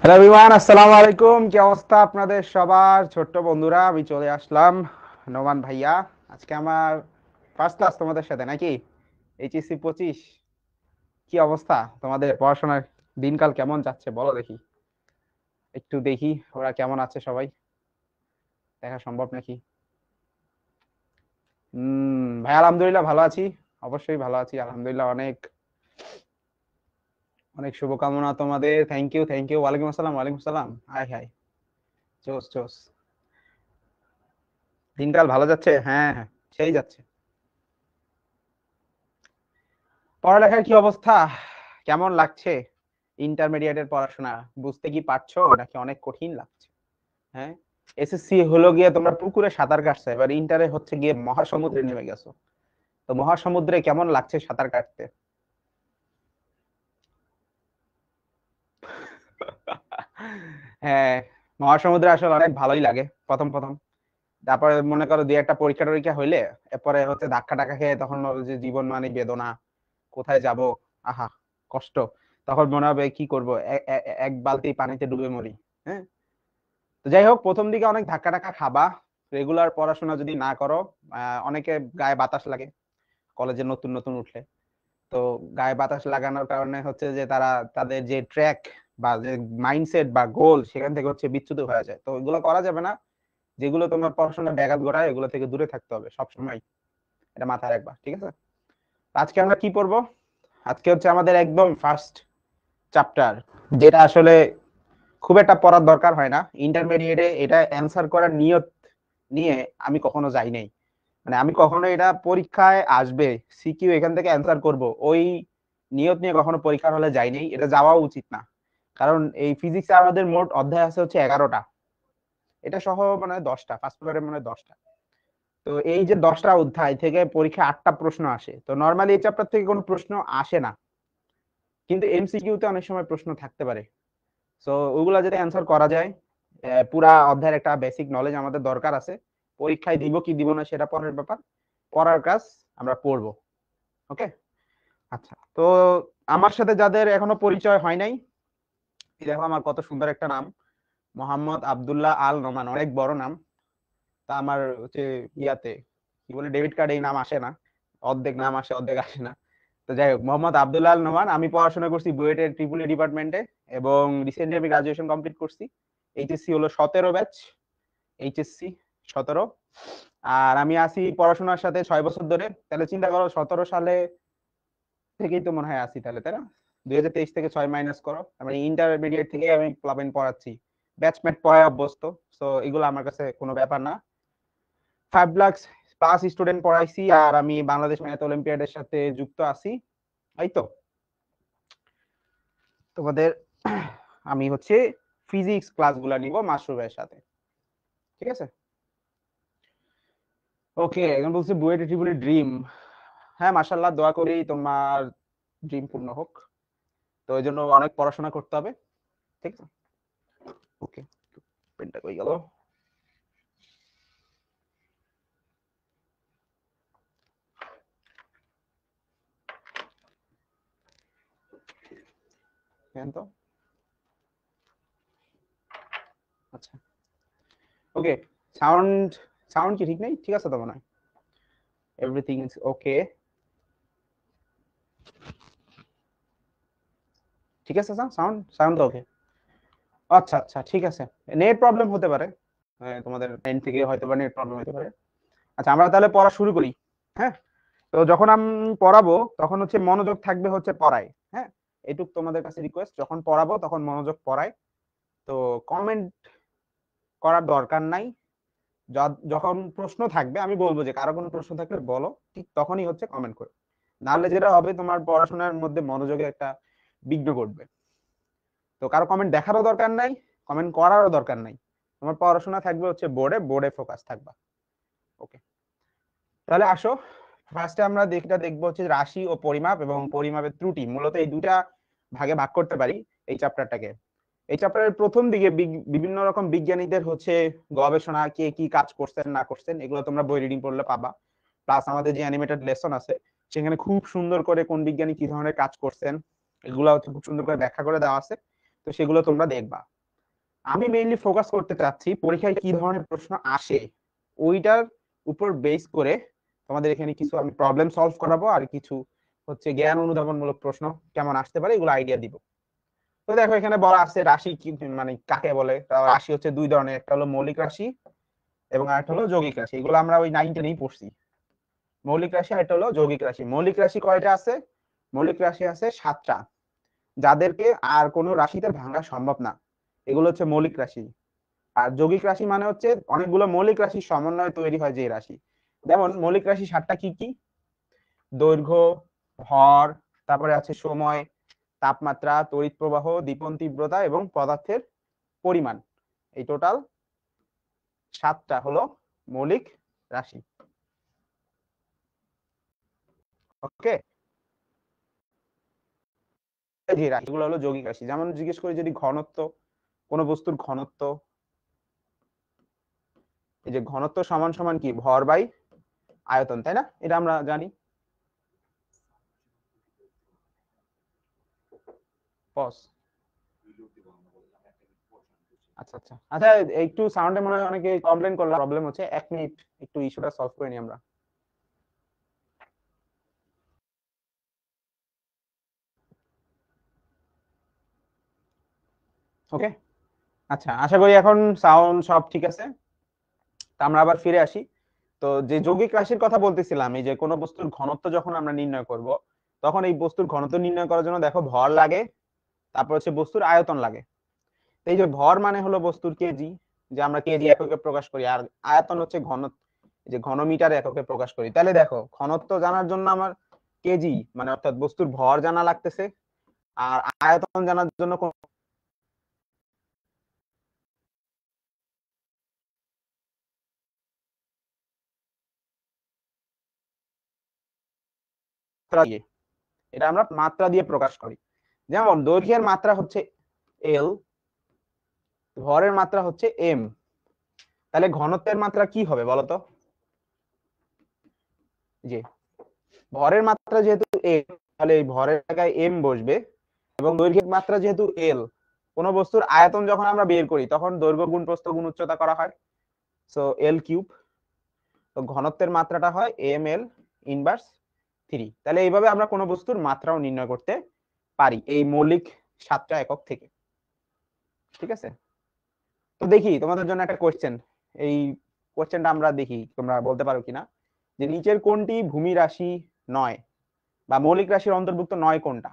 Hello everyone, আসসালামু আলাইকুম। কি অবস্থা আপনাদের সবার? ছোট্ট বন্ধুরা, আমি চলে আসলাম। নোমান ভাইয়া, আজকে আমার ফার্স্ট ক্লাস তোমাদের সাথে নাকি? এইচএসসি 25। কি অবস্থা তোমাদের? পড়াশোনার দিনকাল কেমন যাচ্ছে বলো দেখি। একটু দেখি ওরা কেমন আছে সবাই, দেখা সম্ভব নাকি? ভাই আলহামদুলিল্লাহ ভালো আছি। অবশ্যই ভালো আছি আলহামদুলিল্লাহ। অনেক অনেক শুভকামনা তোমাদের। Thank you, thank you. ওয়ালাইকুম আসসালাম, ওয়ালাইকুম আসসালাম। Hi hi. চোস চোস। দিনকাল ভালো যাচ্ছে, হ্যাঁ হ্যাঁ, সেই যাচ্ছে। পড়ালেখার কি অবস্থা? কেমন লাগছে? ইন্টারমিডিয়েটের পড়াশোনা বুঝতে কি পারছো নাকি অনেক কঠিন লাগছে? হ্যাঁ, এসএসসি হলো গিয়ে তোমরা পুকুরে সাঁতার কাটছো, এবার ইন্টারে হচ্ছে গিয়ে মহাসমুদ্রে নেমে গেছো। তো মহাসমুদ্রে কেমন লাগছে সাঁতার কাটতে? হ্যাঁ, মহাসমুদ্রে আসলে অনেক ভালোই লাগে প্রথম প্রথম। তারপরে মনে করো দুই একটা পরীক্ষা টরীক্ষা হইলে এরপরে হচ্ছে ধাক্কা টাক্কা খেয়ে তখন ওই যে জীবন মানে বেদনা, কোথায় যাব, আহা কষ্ট। তখন মনে হবে কি করব, এক বালতি পানিতে ডুবে মরি। হ্যাঁ, তো যাই হোক, প্রথম দিকে অনেক ধাক্কা টাক্কা খাবা। রেগুলার পড়াশোনা যদি না করো, অনেকে গায়ে বাতাস লাগে কলেজে নতুন নতুন উঠলে। তো গায়ে বাতাস লাগানোর কারণে হচ্ছে যে তারা তাদের যে ট্র্যাক বা যে মাইন্ডসেট বা গোল সেখান থেকে হচ্ছে বিচ্যুত হয়ে যায়। তো এগুলো করা যাবে না। যেগুলো তোমার পড়াশোনা ব্যাঘাত ঘটায় এগুলো থেকে দূরে থাকতে হবে সবসময়। এটা মাথায় রাখবা, ঠিক আছে? আজকে আমরা কি পড়বো? আজকে হচ্ছে আমাদের একদম ফার্স্ট চ্যাপ্টার, যেটা আসলে খুব একটা পড়ার দরকার হয় না ইন্টারমিডিয়েটে। এটা অ্যান্সার করার নিয়ত নিয়ে আমি কখনো যাই নাই। মানে আমি কখনো এটা পরীক্ষায় আসবে, সিকিউ এখান থেকে অ্যান্সার করব, ওই নিয়ত নিয়ে কখনো পরীক্ষার হলে যাই নাই। এটা যাওয়া উচিত না। কারণ এই ফিজিক্সে আমাদের মোট অধ্যায় আছে হচ্ছে 11টা। এটা সহ মানে 10টা, ফার্স্ট পেপারে মানে 10টা। তো এই যে 10টা অধ্যায় থেকে পরীক্ষা 8টা প্রশ্ন আসে, তো নর্মালি এই চ্যাপ্টার থেকে কোনো প্রশ্ন আসে না। কিন্তু এমসিকিউতে অনেক সময় প্রশ্ন থাকতে পারে। সো ওইগুলা যদি অ্যান্সার করা যায়, পুরা অধ্যায়ের একটা বেসিক নলেজ আমাদের দরকার আছে। পরীক্ষায় দিব কি দিব না সেটা পরের ব্যাপার। পড়ার কাজ আমরা পড়বো। ওকে, আচ্ছা। তো আমার সাথে যাদের এখনো পরিচয় হয় নাই, এই দেখো আমার কত সুন্দর একটা নাম, মোহাম্মদ আব্দুল্লাহ আল নোমান, অনেক বড় নাম। তা আমার হচ্ছে ইয়াতে কি বলে, ডেবিট কার্ডে এই নাম আসে না। অর্ধেক নাম আসে, অর্ধেক আসে না। তো যাই হোক, মোহাম্মদ আব্দুল্লাহ আল নোমান। আমি পড়াশোনা করছি বুয়েটের ট্রিপল ই ডিপার্টমেন্টে, এবং রিসেন্টলি আমি গ্রাজুয়েশন কমপ্লিট করছি। এইচএসসি হলো 17 ব্যাচ, এইচএসসি 17। আর আমি আছি পড়াশোনার সাথে 6 বছর ধরে। তাহলে চিন্তা করো, 17 সালে থেকেই তো মনে হয় আছি তাহলে, তাই না? 2023 থেকে 6 মাইনাস করো, মানে ইন্টারমিডিয়েট থেকে আমি প্লাবেন পড়াচ্ছি। ব্যাচমেট পড়ায় অভ্যস্ত। তো এগুলো আমার কাছে কোনো ব্যাপার না। 5 লাখ প্লাস স্টুডেন্ট পড়াইছি, আর আমি বাংলাদেশ ম্যাথ অলিম্পিয়াডের সাথে যুক্ত আছি। এই তো তোমাদের আমি হচ্ছে ফিজিক্স ক্লাসগুলো নিব মাশরুফ ভাইয়ের সাথে, ঠিক আছে? ওকে, এখন বলছি বুয়েট ট্রিপল ড্রিম। হ্যাঁ, মাশাল্লাহ, দোয়া করি তোমার ড্রিম পূর্ণ হোক। তো ওই জন্য অনেক পড়াশোনা করতে হবে, ঠিক আছে? ওকে, পেনটা কই গেল? হ্যাঁ তো, আচ্ছা। ওকে, সাউন্ড সাউন্ড কি ঠিক নেই? ঠিক আছে তো মনে হয়, এভরিথিং ইজ ওকে। ঠিক আছে, সাউন্ড সাউন্ড তো ওকে। আচ্ছা আচ্ছা, ঠিক আছে। নেট প্রবলেম হতে পারে, তোমাদের এন্ড থেকে হয়তো বা নেট প্রবলেম হতে পারে। আচ্ছা, আমরা তাহলে পড়া শুরু করি। হ্যাঁ, তো যখন আমি পড়াবো তখন হচ্ছে মনোযোগ থাকবে হচ্ছে পড়ায়। হ্যাঁ, এটুক তোমাদের কাছে রিকোয়েস্ট, যখন পড়াবো তখন মনোযোগ পড়ায়। তো কমেন্ট করার দরকার নাই। যখন প্রশ্ন থাকবে আমি বলবো যে কারো কোনো প্রশ্ন থাকলে বলো, ঠিক তখনই হচ্ছে কমেন্ট করো। নাহলে যেটা হবে, তোমার পড়াশোনার মধ্যে মনোযোগে একটা বিঘ্ন ঘটবে। তো কারো কমেন্ট দেখারও দরকার নাই, কমেন্ট করারও দরকার নাই। তোমার পড়াশোনা থাকবে হচ্ছে বোর্ডে, বোর্ডে ফোকাস থাকবা। ওকে, তাহলে আসো। ফার্স্টে আমরা দেখবো হচ্ছে রাশি ও পরিমাপ এবং পরিমাপের ত্রুটি। মূলত এই দুটা ভাগে ভাগ করতে পারি এই চ্যাপ্টারটাকে। এই চ্যাপ্টারের প্রথম দিকে বিভিন্ন রকম বিজ্ঞানীদের হচ্ছে গবেষণা, কে কি কাজ করছেন না করছেন এগুলো তোমরা বই রিডিং পড়লে পাবা। প্লাস আমাদের যে অ্যানিমেটেড লেসন আছে সেখানে খুব সুন্দর করে কোন বিজ্ঞানী কি ধরনের কাজ করছেন এগুলো হচ্ছে খুব সুন্দর করে ব্যাখ্যা করে দেওয়া আছে। তো সেগুলো তোমরা দেখবা। আমি মেইনলি ফোকাস করতে চাচ্ছি পরীক্ষায় কি ধরনের প্রশ্ন আসে, ওইটার উপর বেস করে তোমাদের এখানে কিছু আমি প্রবলেম সলভ করাবো, আর কিছু হচ্ছে জ্ঞান অনুধাবনমূলক প্রশ্ন কেমন আসতে পারে এগুলো আইডিয়া দিব। তো দেখো এখানে বলা আছে রাশি কি মানে কাকে বলে। রাশি হচ্ছে দুই ধরনের, একটা হলো মৌলিক রাশি এবং আরেকটা হলো যৌগিক রাশি। এগুলো আমরা ওই 9-10 পড়ছি। মৌলিক রাশি আর একটা হলো যৌগিক রাশি। মৌলিক রাশি কয়টা আছে? মৌলিক রাশি আছে 7টা, যাদেরকে আর কোনো রাশিতে ভাঙা সম্ভব না, এগুলো হচ্ছে মৌলিক রাশি। আর যৌগিক রাশি মানে হচ্ছে অনেকগুলো মৌলিক রাশির সমন্বয়ে তৈরি হয় যে রাশি। যেমন মৌলিক রাশি 7টা কি কি? দৈর্ঘ্য, ভর, তারপরে আছে সময়, তাপমাত্রা, তড়িৎ প্রবাহ, দীপন তীব্রতা এবং পদার্থের পরিমাণ। এই টোটাল 7টা হলো মৌলিক রাশি। ওকে, যে রাশিগুলো হলো যৌগিক রাশি। যেমন জিজ্ঞেস করি যদি ঘনত্ব, কোন বস্তুর ঘনত্ব, এই যে ঘনত্ব সমান সমান কি ভর বাই আয়তন, তাই না? এটা আমরা জানি। পজ, আচ্ছা আচ্ছা আচ্ছা, একটু সাউন্ডে মনে হয় অনেকে কমপ্লেন করলাম, প্রবলেম হচ্ছে। 1 মিনিট একটু ইস্যুটা সলভ করে নিই আমরা। ওকে, আচ্ছা, আশা করি এখন সাউন্ড সব ঠিক আছে। তা আমরা আবার ফিরে আসি। তো যে যৌগিক রাশির কথা বলতেছিলাম, এই যে কোনো বস্তুর ঘনত্ব যখন আমরা নির্ণয় করব, তখন এই বস্তুর ঘনত্ব নির্ণয় করার জন্য দেখো ভর লাগে, তারপর হচ্ছে বস্তুর আয়তন লাগে। এই যে ভর মানে হলো বস্তুর কেজি, যে আমরা কেজি এককে প্রকাশ করি, আর আয়তন হচ্ছে ঘন, যে ঘনমিটার এককে প্রকাশ করি। তাহলে দেখো ঘনত্ব জানার জন্য আমার কেজি মানে অর্থাৎ বস্তুর ভর জানা লাগতেছে, আর আয়তন জানার জন্য মাত্রা দিয়ে, এটা আমরা মাত্রা দিয়ে প্রকাশ করি। যেমন দৈর্ঘ্যের মাত্রা হচ্ছে এল, ভরের মাত্রা হচ্ছে এম। তাহলে ঘনত্বের মাত্রা কি হবে বলতো? যে ভরের মাত্রা যেহেতু এম, তাহলে এই ভরের জায়গায় এম বসবে, এবং দৈর্ঘ্যের মাত্রা যেহেতু এল, কোন বস্তুর আয়তন যখন আমরা বের করি তখন দৈর্ঘ্য গুণ প্রস্থ গুণ উচ্চতা করা হয়, সো এল কিউব। তো ঘনত্বের মাত্রাটা হয় এম এল ইনভার্স 3। তাহলে এইভাবে আমরা কোনো বস্তুর মাত্রাও নির্ণয় করতে পারি এই মৌলিক 7টা একক থেকে। ঠিক আছে, তো দেখি তোমাদের জন্য একটা কোশ্চেন। এই কোশ্চেনটা আমরা দেখি তোমরা বলতে পারো কিনা, যে নিচের কোনটি ভূমি রাশি নয় বা মৌলিক রাশির অন্তর্ভুক্ত নয় কোনটা?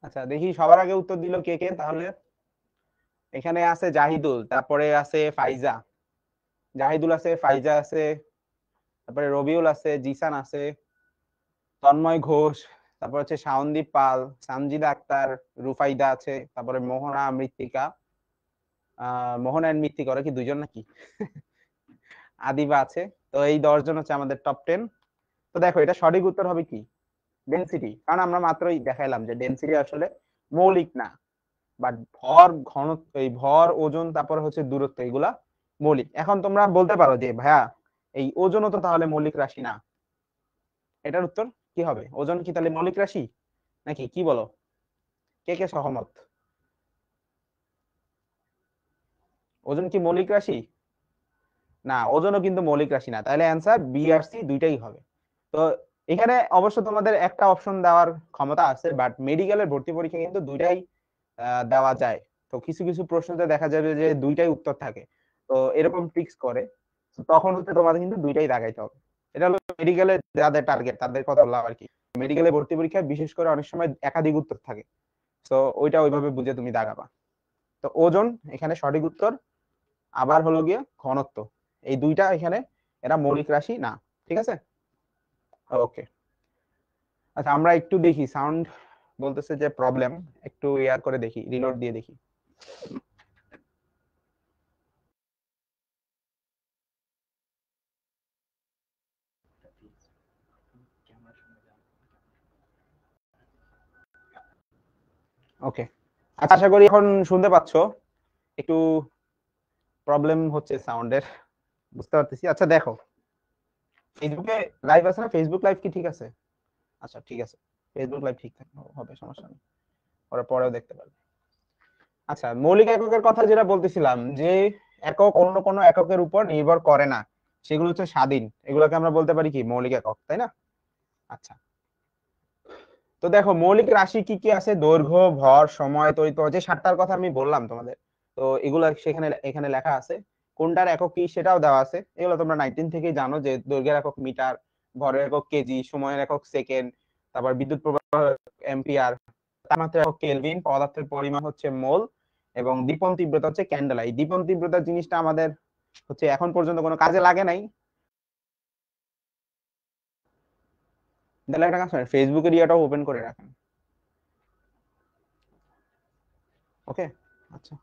আচ্ছা দেখি সবার আগে উত্তর দিল কে কে তাহলে। এখানে আছে জাহিদুল, তারপরে আছে ফাইজা, জাহিদুল আছে, ফাইজা আছে, তারপরে রবিউল আছে, জিসান আছে, তন্ময় ঘোষ, তারপর হচ্ছে শাওনদীপ পাল, সামজিদা আক্তার, রুফাইদা আছে, তারপরে মোহনা মৃত্তিকা, মোহনা এন্ড মৃত্তিকা, ওরা কি দুইজন নাকি? আদিবা আছে। তো এই 10 জন হচ্ছে আমাদের টপ 10। তো দেখো এটা সঠিক উত্তর হবে কি? ডেনসিটি। কারণ আমরা মাত্রই দেখাইলাম যে ডেনসিটি আসলে মৌলিক না, বাট ভর, ঘনত্ব, এই ভর, ওজন, তারপর হচ্ছে দূরত্ব, এগুলা মৌলিক। এখন তোমরা বলতে পারো যে ভাইয়া এই ওজনও তো তাহলে মৌলিক রাশি না। এটার উত্তর কি হবে? ওজন কি তাহলে মৌলিক রাশি নাকি? কি বলো, কে কে সহমত? ওজন কি মৌলিক রাশি? না, ওজনও কিন্তু মৌলিক রাশি না। তাহলে অ্যান্সার বি আর সি দুইটাই হবে। তো এখানে অবশ্য তোমাদের একটা অপশন দেওয়ার ক্ষমতা আছে, বাট মেডিকেলের ভর্তি পরীক্ষা কিন্তু দুইটাই দেওয়া যায়। তো কিছু কিছু প্রশ্নতে দেখা যাবে যে দুইটাই উত্তর থাকে, তো এরকম ফিক্স করে, তখন হচ্ছে তোমাদের কিন্তু দুইটাই দাগাইতে হবে। এটা হলো মেডিকেলে যাদের টার্গেট তাদের কথা বললাম আর কি। মেডিকেলে ভর্তি পরীক্ষায় বিশেষ করে অনেক সময় একাধিক উত্তর থাকে, তো ওইটা ওইভাবে বুঝে তুমি দাগাবা। তো ওজন এখানে সঠিক উত্তর। আবার হলো গিয়ে ঘনত্ব, এই দুইটা এখানে এরা মৌলিক রাশি না। ঠিক আছে, ওকে। আচ্ছা আমরা একটু দেখি, সাউন্ড বলতেছে যে প্রবলেম, একটু ইয়ার করে দেখি, রিলোড দিয়ে দেখি। ওকে, আচ্ছা আশা করি এখন শুনতে পাচ্ছো। একটু প্রবলেম হচ্ছে সাউন্ডের, বুঝতে পারতেছি। আচ্ছা দেখো, ফেসবুকে লাইভ আছে না? ফেসবুক লাইভ কি ঠিক আছে? আচ্ছা ঠিক আছে, ফেসবুক লাইভ ঠিক থাকবে, হবে, সমস্যা নেই, ওরা পরেও দেখতে পারবে। আচ্ছা, মৌলিক এককের কথা যেটা বলতেছিলাম, যে একক অন্য কোনো এককের উপর নির্ভর করে না, সেগুলো হচ্ছে স্বাধীন, এগুলোকে আমরা বলতে পারি কি মৌলিক একক, তাই না? আচ্ছা, তো দেখো মৌলিক রাশি কি কি আছে, দৈর্ঘ্য, ভর, সময়, তড়িৎ, যে সাতটার কথা আমি বললাম তোমাদের, তো এগুলো সেখানে এখানে লেখা আছে। কোনটার একক কি সেটাও দেওয়া আছে, এগুলো তোমরা 19 থেকেই জানো, যে দৈর্ঘ্যের একক মিটার, ভরের একক কেজি, সময়ের একক সেকেন্ড, তারপর বিদ্যুৎ প্রবাহ এম্পিয়ার, তাপমাত্রা একক কেলভিন, পদার্থের পরিমাণ হচ্ছে মোল, এবং দীপন তীব্রতা হচ্ছে ক্যান্ডেলা। এই দীপন তীব্রতা জিনিসটা আমাদের হচ্ছে এখন পর্যন্ত কোনো কাজে লাগে নাই। তাহলে একটা কাজ করেন, ফেসবুকের ইয়েটাও ওপেন করে রাখেন। ওকে, আচ্ছা,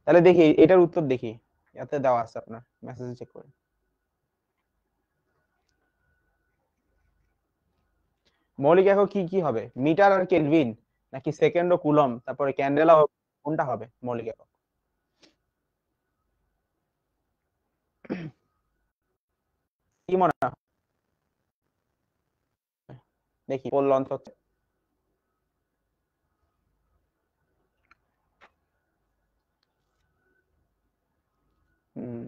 তাহলে দেখি এটার উত্তর দেখি, এতে দেওয়া আছে, আপনার মেসেজে চেক করে। মৌলিক একক কি কি হবে, মিটার আর কেলভিন, নাকি সেকেন্ড ও কুলম, তারপরে ক্যান্ডেলা, কোনটা হবে মৌলিক একক? কি মনে হয়? দেখি পোল লঞ্চ হচ্ছে। হুম,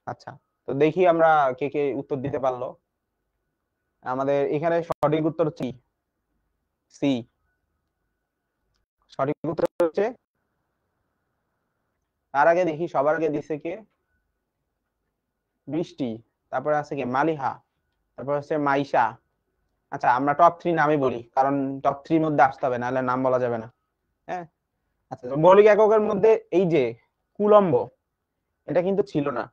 আচ্ছা, তো দেখি আমরা কে কে উত্তর দিতে পারলো। আমাদের এখানে সঠিক উত্তর হচ্ছে সি। সঠিক উত্তর হচ্ছে, তার আগে দেখি সবার আগে দিছে কে, বৃষ্টি, তারপরে আছে কে মালিহা, তারপর হচ্ছে মাইশা। আচ্ছা আমরা টপ থ্রি নামই বলি, কারণ টপ থ্রির মধ্যে আসতে হবে, নাহলে নাম বলা যাবে না। হ্যাঁ, আচ্ছা, তো মৌলিক এককের মধ্যে এই যে কুলম্ব, এটা কিন্তু ছিল না।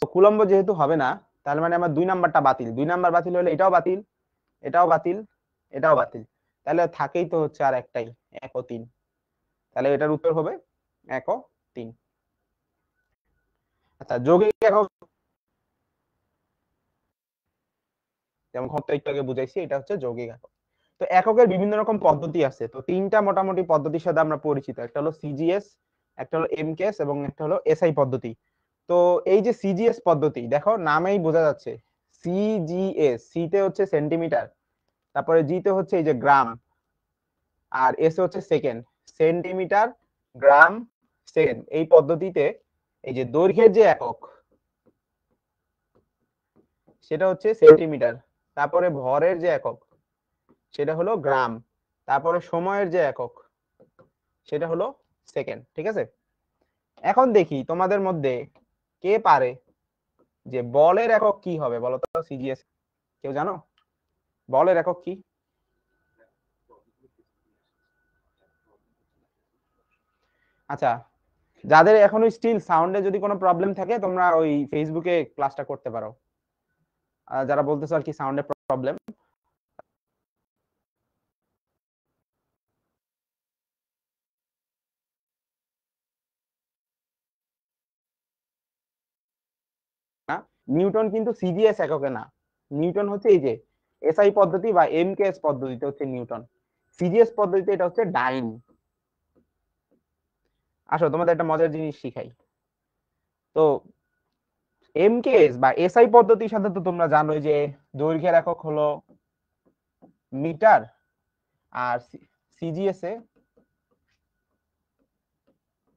তো কুলম্ব যেহেতু হবে না, তাহলে মানে আমার 2 নাম্বারটা বাতিল, 2 নাম্বার বাতিল হলে এটাও বাতিল, এটাও বাতিল, এটাও বাতিল, তাহলে থাকেই তো হচ্ছে আর একটাই, 1 ও 3। তাহলে এটার উত্তর হবে 1 ও 3। আচ্ছা, যৌগিক একক, যেমন ঘনত্ব একটু আগে বুঝাইছি, এটা হচ্ছে যৌগিক একক। তো এককের বিভিন্ন রকম পদ্ধতি আছে, তো 3টা মোটামুটি পদ্ধতির সাথে আমরা পরিচিত, একটা হলো সিজিএস, একটা হলো এমকেএস, এবং একটা হলো এসআই পদ্ধতি। তো এই যে সিজিএস পদ্ধতি, দেখো নামেই বোঝা যাচ্ছে, সিজিএস, সি তে হচ্ছে সেন্টিমিটার, তারপরে জি তে হচ্ছে এই যে গ্রাম, আর এস হচ্ছে সেকেন্ড, সেন্টিমিটার, গ্রাম, সেকেন্ড। এই পদ্ধতিতে এই যে দৈর্ঘ্যের যে একক সেটা হচ্ছে সেন্টিমিটার, তারপরে ভরের যে একক সেটা হলো গ্রাম, তারপরে সময়ের যে একক সেটা হলো সেকেন্ড। ঠিক আছে, এখন দেখি তোমাদের মধ্যে কে পারে যে বলের একক কি হবে, বলো তো সিজিএস, কেউ জানো বলের একক কি? আচ্ছা, যাদের এখনো স্টিল সাউন্ডে যদি কোনো প্রবলেম থাকে, তোমরা ওই ফেসবুকে ক্লাসটা করতে পারো, যারা বলতেছো আর কি সাউন্ডে প্রবলেম। না, নিউটন কিন্তু সিজিএস এককে না, নিউটন হচ্ছে এই যে এসআই পদ্ধতি বা এমকেএস পদ্ধতিতে হচ্ছে নিউটন, সিজিএস পদ্ধতিতে এটা হচ্ছে ডাইন। আসো তোমাদের একটা মজার জিনিস শিখাই। তো এমকেএস বা এসআই পদ্ধতির সাথে তো তোমরা জানোই যে দৈর্ঘ্যের একক হলো মিটার, আর সিজিএস এ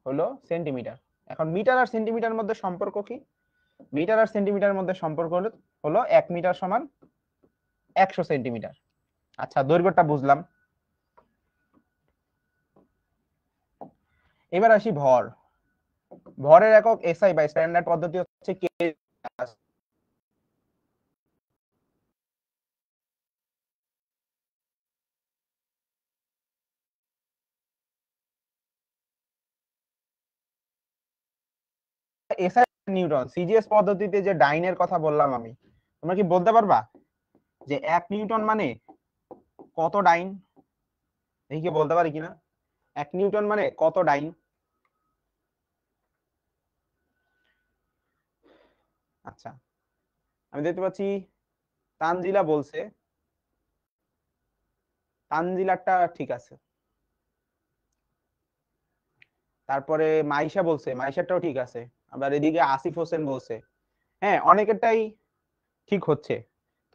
হলো সেন্টিমিটার। এখন মিটার আর সেন্টিমিটার মধ্যে সম্পর্ক কি? মিটার আর সেন্টিমিটার মধ্যে সম্পর্ক হলো 1 মিটার সমান 100 সেন্টিমিটার। আচ্ছা, দৈর্ঘ্যটা বুঝলাম। এবার আসি ভর। ভরের একক এসআই বা স্ট্যান্ডার্ড পদ্ধতি হচ্ছে কেজি। SI Newton. সিজিএস পদ্ধতিতে যে ডাইনের কথা বললাম আমি, তোমরা কি বলতে পারবা যে 1 নিউটন মানে কত ডাইন? দেখি কি বলতে পারি কিনা। 1 নিউটন মানে কত ডাইন? আচ্ছা, আমি দেখতে পাচ্ছি তানজিলা বলছে, তানজিলারটা ঠিক আছে। তারপরে মাইশা বলছে, মাইশারটাও ঠিক আছে। আবার এদিকে আসিফ হোসেন বলছে, হ্যাঁ অনেকেরটাই ঠিক হচ্ছে।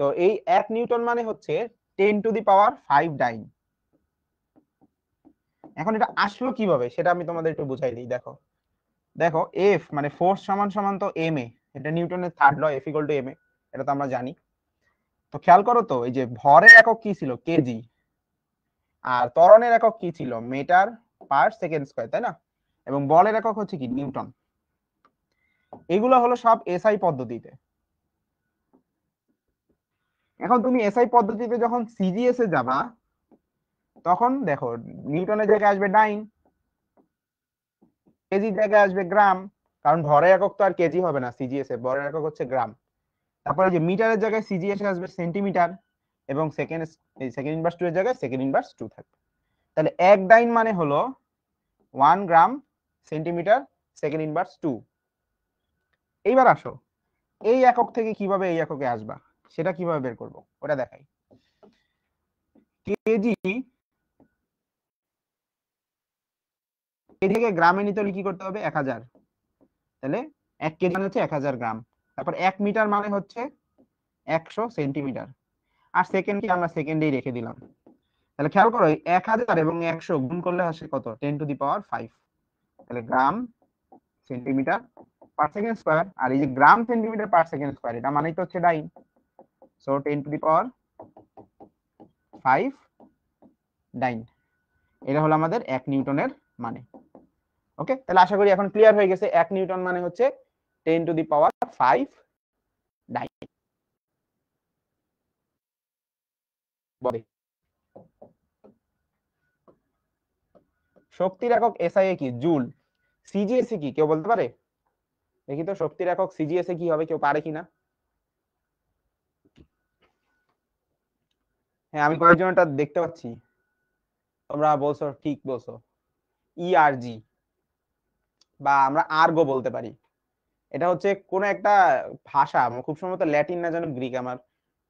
তো এই 1 নিউটন মানে হচ্ছে 10⁵ ডাইন। এখন এটা আসলো কিভাবে সেটা আমি তোমাদের একটু বুঝাই দিই। দেখো দেখো এফ মানে ফোর্স সমান সমান তো এম এ, এটা নিউটনের third law, F equal to M A, এটা তো আমরা জানি। তো খেয়াল করো তো, এই যে ভরের একক কি ছিল? কেজি। আর ত্বরণের একক কি ছিল? মিটার পার সেকেন্ড স্কয়ার, তাই না? এবং বলের একক হচ্ছে কি? নিউটন। এগুলো হলো সব এসআই পদ্ধতিতে। এখন তুমি এসআই পদ্ধতিতে যখন সিজিএস এ যাবা, তখন দেখো নিউটনের জায়গায় আসবে ডাইন, কেজির জায়গায় আসবে গ্রাম, কারণ ভরের একক তো আর কেজি হবে না সিজিএস এ, ভরের একক হচ্ছে গ্রাম। তারপরে যে মিটারের জায়গায় সিজিএস এ আসবে সেন্টিমিটার, এবং সেকেন্ড ইনভার্স 2 এর জায়গায় সেকেন্ড ইনভার্স 2 থাকবে। তাহলে 1 ডাইন মানে হলো 1 গ্রাম সেন্টিমিটার সেকেন্ড ইনভার্স 2। এইবার আসো এই একক থেকে কিভাবে এই এককে আসবা সেটা কিভাবে বের করব ওটা দেখাই। কেজি থেকে গ্রামে নিতে হলে কি করতে হবে? 1000। তাহলে 1 কেজি মানে হচ্ছে 1000 গ্রাম। তারপর 1 মিটার মানে হচ্ছে 100 সেন্টিমিটার। আর সেকেন্ড কি আমরা সেকেন্ডেই রেখে দিলাম। তাহলে খেয়াল করো 1000 এবং 100 গুণ করলে আসে কত? 10⁵ তাহলে gram centimetre per second square. আর এই যে gram centimetre per second square, এটা মানেই তো হচ্ছে ডাইন। সো 10⁵ ডাইন। এটা হলো আমাদের 1 নিউটনের মানে। ওকে, তাহলে আশা করি এখন ক্লিয়ার হয়ে গেছে 1 নিউটন মানে হচ্ছে 10⁵ ডাইন। শক্তির একক এসআই এ কি? জুল। সিজিএস এ কি কেউ বলতে পারে? দেখি তো শক্তির একক সিজিএস এ কি হবে, কেউ পারে কিনা? হ্যাঁ আমি কয়েকজনটা দেখতে পাচ্ছি, তোমরা বলছো, ঠিক বলছো। ইআরজি বা আমরা আর্গো বলতে পারি। এটা হচ্ছে কোন একটা ভাষা, খুব সম্ভবত ল্যাটিন না যেন গ্রিক, আমার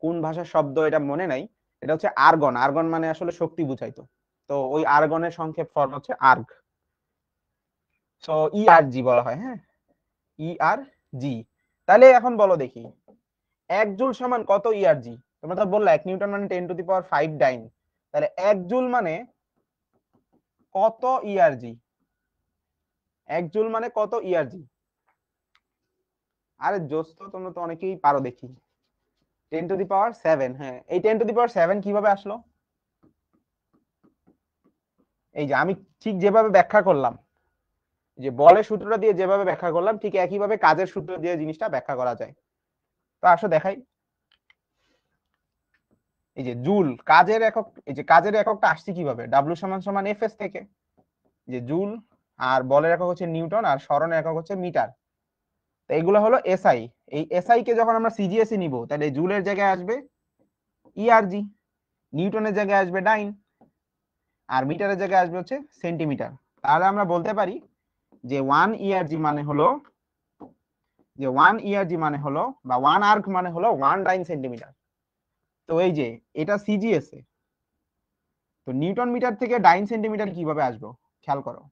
কোন ভাষার শব্দ এটা মনে নাই। এটা হচ্ছে আর্গন। আর্গন মানে আসলে শক্তি বুঝাইতো। তো ওই আর্গনের সংক্ষেপ ফর্ম হচ্ছে আর্গ। সো ইআরজি বলা হয়। হ্যাঁ, ইআরজি। তাহলে এখন বলো দেখি 1 জুল সমান কত ইআরজি? তোমরা তো বললা 1 নিউটন মানে 10⁵ ডাইন। তাহলে 1 জুল মানে কত ইআরজি? 1 জুল মানে কত ইআরজি? আরে দোস্ত তোমরা তো অনেকেই পারো দেখি। 10⁵, হ্যাঁ এই 10⁵ কিভাবে আসলো? এই যে আমি ঠিক যেভাবে ব্যাখ্যা করলাম, যে বলের সূত্রটা দিয়ে যেভাবে ব্যাখ্যা করলাম, ঠিক একইভাবে কাজের সূত্র দিয়ে জিনিসটা ব্যাখ্যা করা যায়। তো আসো দেখাই। এই যে জুল কাজের একক, এই যে কাজের এককটা আসছে কিভাবে? ডাব্লিউ সমান সমান এফএস থেকে, যে জুল। আর বলের একক হচ্ছে নিউটন, আর সরণের একক হচ্ছে মিটার। তো এগুলো হলো এসআই। এই এসআই কে যখন আমরা সিজিএসি নিব, তাহলে জুলের জায়গায় আসবে ইআরজি, নিউটনের জায়গায় আসবে ডাইন, আর মিটারের জায়গায় আসবে হচ্ছে সেন্টিমিটার। তাহলে আমরা বলতে পারি যে 1 ইআরজি মানে হলো, যে 1 ইআরজি মানে হলো বা 1 আর্ক মানে হলো 1 ডাইন সেন্টিমিটার। তো এই যে এটা সিজিএস এ, তো নিউটন মিটার থেকে ডাইন সেন্টিমিটার কিভাবে আসবো খেয়াল করো।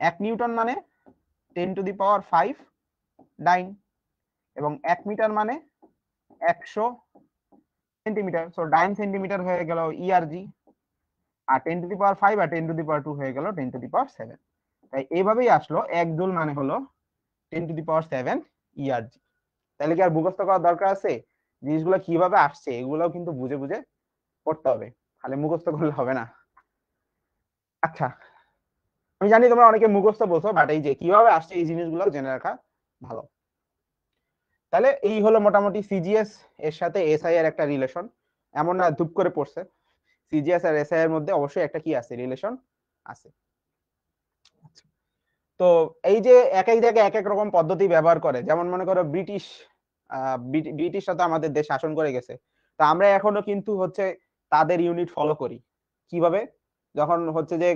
1 নিউটন মানে 10⁵ ডাইন, এবং 1 মিটার মানে 100 সেন্টিমিটার, সো ডাইন সেন্টিমিটার হয়ে গেল ইআরজি, আর 10⁵ আর 10⁵ হয়ে গেল 10�৭। তাই এইভাবেই আসলো 1 জুল মানে হলো 10�৭ ইআরজি। তাহলে কি আর মুখস্থ করার দরকার আছে? জিনিসগুলো কিভাবে আসছে এগুলোও কিন্তু বুঝে বুঝে পড়তে হবে, খালি মুখস্থ করলে হবে না। আচ্ছা, আমি জানি তোমরা অনেকে মুখস্থ বলছো, বাট এই যে কিভাবে আসছে এই জিনিসগুলো জেনে রাখা ভালো। তাহলে এই হলো মোটামুটি সিজিএস এর সাথে এসআই এর একটা রিলেশন। এমন না ধুপ করে পড়ছে, সিজিএস আর এসআই এর মধ্যে অবশ্যই একটা কি আছে, রিলেশন আছে। তো এই যে এক এক জায়গায় এক এক রকম পদ্ধতি ব্যবহার করে, যেমন মনে করো ব্রিটিশরা তো আমাদের দেশ শাসন করে গেছে, তো আমরা এখনো কিন্তু হচ্ছে তাদের ইউনিট ফলো করি। কিভাবে? যখন হচ্ছে যে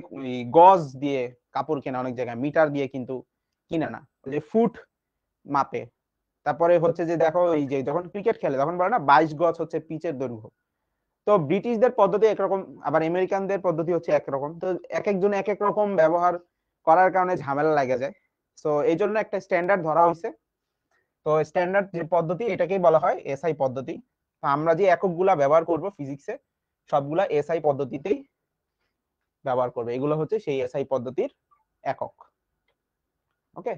গজ দিয়ে কাপড় কেনা, অনেক জায়গায় মিটার দিয়ে কিন্তু কিনে না, যে ফুট মাপে। তারপরে হচ্ছে যে দেখো এই যে যখন ক্রিকেট খেলে তখন বলে না 22 গজ হচ্ছে পিচের দৈর্ঘ্য। তো ব্রিটিশদের পদ্ধতি একরকম, আবার আমেরিকানদের পদ্ধতি হচ্ছে একরকম। তো এক একজন এক এক রকম ব্যবহার করার কারণে ঝামেলা লাগে যায়। তো এই জন্য একটা স্ট্যান্ডার্ড ধরা হয়েছে। তো স্ট্যান্ডার্ড যে পদ্ধতি এটাকেই বলা হয় এসআই পদ্ধতি। তো আমরা যে এককগুলা ব্যবহার করব ফিজিক্সে, সবগুলা এসআই পদ্ধতিতেই ব্যবহার করবে। এগুলো হচ্ছে সেই এসআই পদ্ধতির একক। ওকে,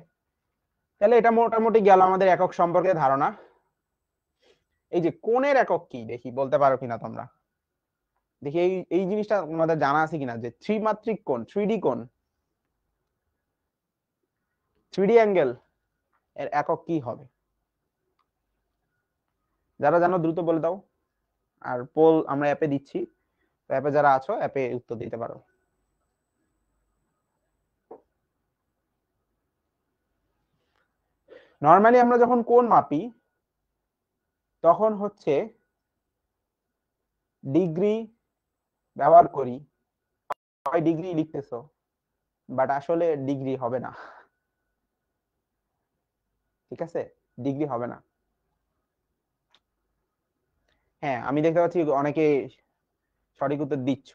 তাহলে এটা মোটামুটি গেল আমাদের একক সম্পর্কে ধারণা। এই যে কোণের একক কি দেখি, বলতে পারো কিনা তোমরা? দেখি এই এই জিনিসটা তোমাদের জানা আছে কিনা, যে ত্রিমাত্রিক কোণ, 3D কোণ, 3D অ্যাঙ্গেল এর একক কি হবে? যারা জানো দ্রুত বলে দাও। আর পোল আমরা অ্যাপে দিচ্ছি, অ্যাপে যারা আছো অ্যাপে উত্তর দিতে পারো। নরমালি আমরা যখন কোণ মাপি তখন হচ্ছে ডিগ্রি ব্যবহার করি। 6 ডিগ্রি লিখতেছো, বাট আসলে ডিগ্রি হবে না। ঠিক আছে, ডিগ্রি হবে না। হ্যাঁ, আমি দেখতে পাচ্ছি অনেকে সঠিক উত্তর দিচ্ছ।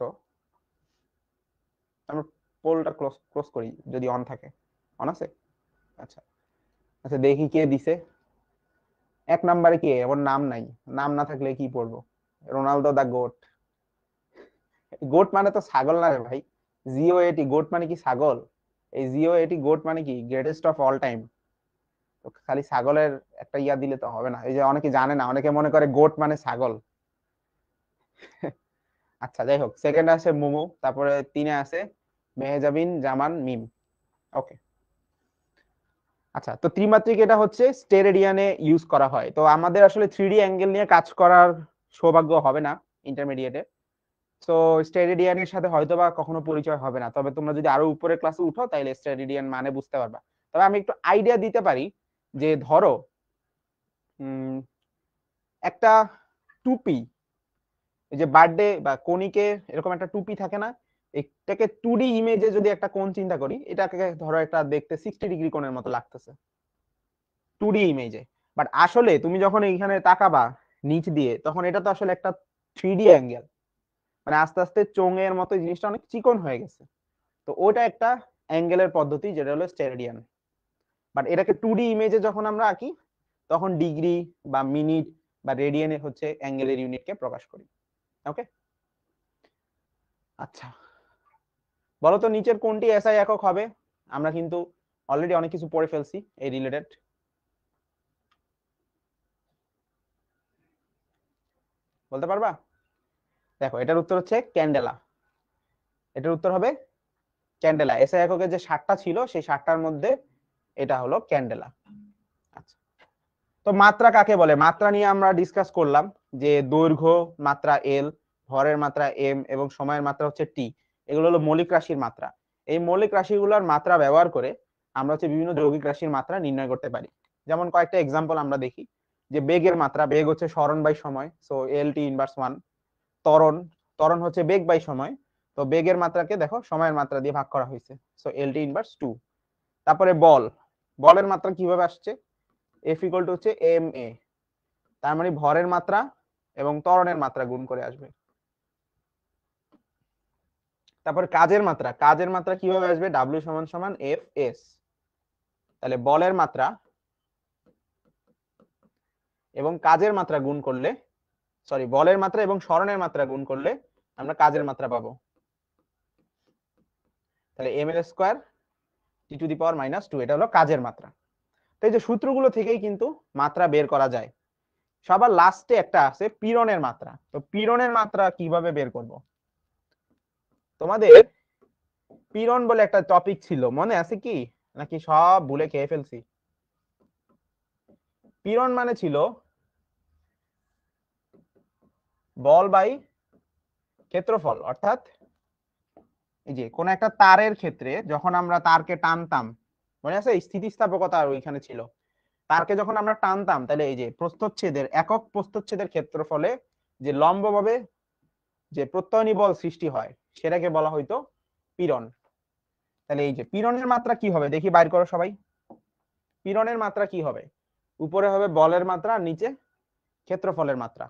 আমরা পোলটা ক্লোজ ক্লোজ করি যদি অন থাকে। অন আছে? আচ্ছা আচ্ছা, দেখি কে দিছে। 1 নম্বরে কে? ওর নাম নাই। নাম না থাকলে কি পড়বো? রোনালদো দা গোট। গোট মানে তো ছাগল না রে ভাই। জিও এটি গোট মানে কি ছাগল? এই জিও এটি গোট মানে কি গ্রেটেস্ট অফ অল টাইম। তো খালি ছাগলের একটা ইয়া দিলে তো হবে না। এই যে অনেকে জানে না, অনেকে মনে করে গোট মানে ছাগল। আচ্ছা যাই হোক, সেকেন্ডে আছে মোমো, তারপরে 3-এ আছে মেহজাবিন জামান মিম। ওকে, আচ্ছা। তো ত্রিমাত্রিক এটা হচ্ছে স্টেরেডিয়ানে ইউজ করা হয়। তো আমাদের আসলে 3D অ্যাঙ্গেল নিয়ে কাজ করার সৌভাগ্য হবে না ইন্টারমিডিয়েটে। তো স্টেরেডিয়ানের সাথে হয়তোবা কখনো পরিচয় হবে না, তবে তোমরা যদি আরো উপরের ক্লাসে উঠো তাহলে স্টেরেডিয়ান মানে বুঝতে পারবা। তবে আমি একটু আইডিয়া দিতে পারি, যে ধরো একটা টুপি, এই যে বার্থডে বা কনিকে এরকম একটা টুপি থাকে না, এটাকে 2D ইমেজে যদি একটা কোণ চিন্তা করি, এটাকে ধরো একটা দেখতে 60 ডিগ্রি কোণের মতো লাগতেছে 2D ইমেজে। বাট আসলে তুমি যখন এইখানে তাকাবা নিচ দিয়ে, তখন এটা তো আসলে একটা 3D অ্যাঙ্গেল, মানে আস্তে আস্তে চোঙের মতো জিনিসটা অনেক চিকন হয়ে গেছে। তো ওটা একটা অ্যাঙ্গেলের পদ্ধতি, যেটা হলো স্টেরেডিয়ান। বাট এটাকে 2D ইমেজে যখন আমরা আঁকি, তখন ডিগ্রি বা মিনিট বা রেডিয়ানে হচ্ছে অ্যাঙ্গেলের ইউনিটকে প্রকাশ করি। ওকে, আচ্ছা বলো তো নিচের কোনটি এসআই একক হবে? আমরা কিন্তু অলরেডি অনেক কিছু পড়ে ফেলছি এই রিলেটেড। বলতে পারবা? দেখো, এটার উত্তর হচ্ছে ক্যান্ডেলা। এটার উত্তর হবে ক্যান্ডেলা। এসআই এককের যে 7টা ছিল সেই 7টার মধ্যে এটা হলো ক্যান্ডেলা। আচ্ছা, তো মাত্রা কাকে বলে? মাত্রা নিয়ে আমরা ডিসকাস করলাম, যে দৈর্ঘ্য মাত্রা এল, ভরের মাত্রা এম, এবং সময়ের মাত্রা হচ্ছে টি। এগুলো হলো মৌলিক রাশির মাত্রা। এই মৌলিক রাশিগুলোর মাত্রা ব্যবহার করে আমরা হচ্ছে বিভিন্ন যৌগিক রাশির মাত্রা নির্ণয় করতে পারি। যেমন কয়েকটা এক্সাম্পল আমরা দেখি, যে বেগের মাত্রা, বেগ হচ্ছে সরণ বাই সময়, সো এল টি ইনভার্স 1। ত্বরণ, ত্বরণ হচ্ছে বেগ বাই সময়, তো বেগের মাত্রাকে দেখো সময়ের মাত্রা দিয়ে ভাগ করা হয়েছে, সো এল টি ইনভার্স 2। তারপরে বল, বলের মাত্রা কিভাবে আসছে? এফ ইকুয়াল টু হচ্ছে এম এ, তার মানে ভরের মাত্রা এবং ত্বরণের মাত্রা গুণ করে আসবে। তারপর কাজের মাত্রা কিভাবে আসবে? ডাব্লিউ সমান সমান এফ এস। তাহলে বলের মাত্রা এবং কাজের মাত্রা গুণ করলে, সরি, বলের মাত্রা এবং সরণের মাত্রা গুণ করলে আমরা কাজের মাত্রা পাবো। তাহলে M L square T to the power -2, এটা হলো কাজের মাত্রা। তো এই যে সূত্রগুলো থেকেই কিন্তু মাত্রা বের করা যায়। সবার লাস্টে একটা আছে পীড়নের মাত্রা। তো পীড়নের মাত্রা কিভাবে বের করব? তোমাদের পীড়ন বলে একটা টপিক ছিল, মনে আছে কি? নাকি সব ভুলে খেয়ে ফেলছি? পীড়ন মানে ছিল বল বাই ক্ষেত্রফল। অর্থাৎ এই যে কোন একটা তারের ক্ষেত্রে যখন আমরা তারকে টানতাম, মনে আছে স্থিতিস্থাপকতা ওইখানে ছিল, তারকে যখন আমরা টানতাম, তাহলে এই যে প্রস্থচ্ছেদের, একক প্রস্থচ্ছেদের ক্ষেত্রফলে যে লম্বভাবে যে প্রত্যয়নী বল সৃষ্টি হয় সেটাকে বলা হয়তো পীড়ন। তাহলে এই যে পীড়নের মাত্রা কি হবে দেখি, বাইর করো সবাই। পীড়নের মাত্রা কি হবে? উপরে হবে বলের মাত্রা, নিচে ক্ষেত্রফলের মাত্রা।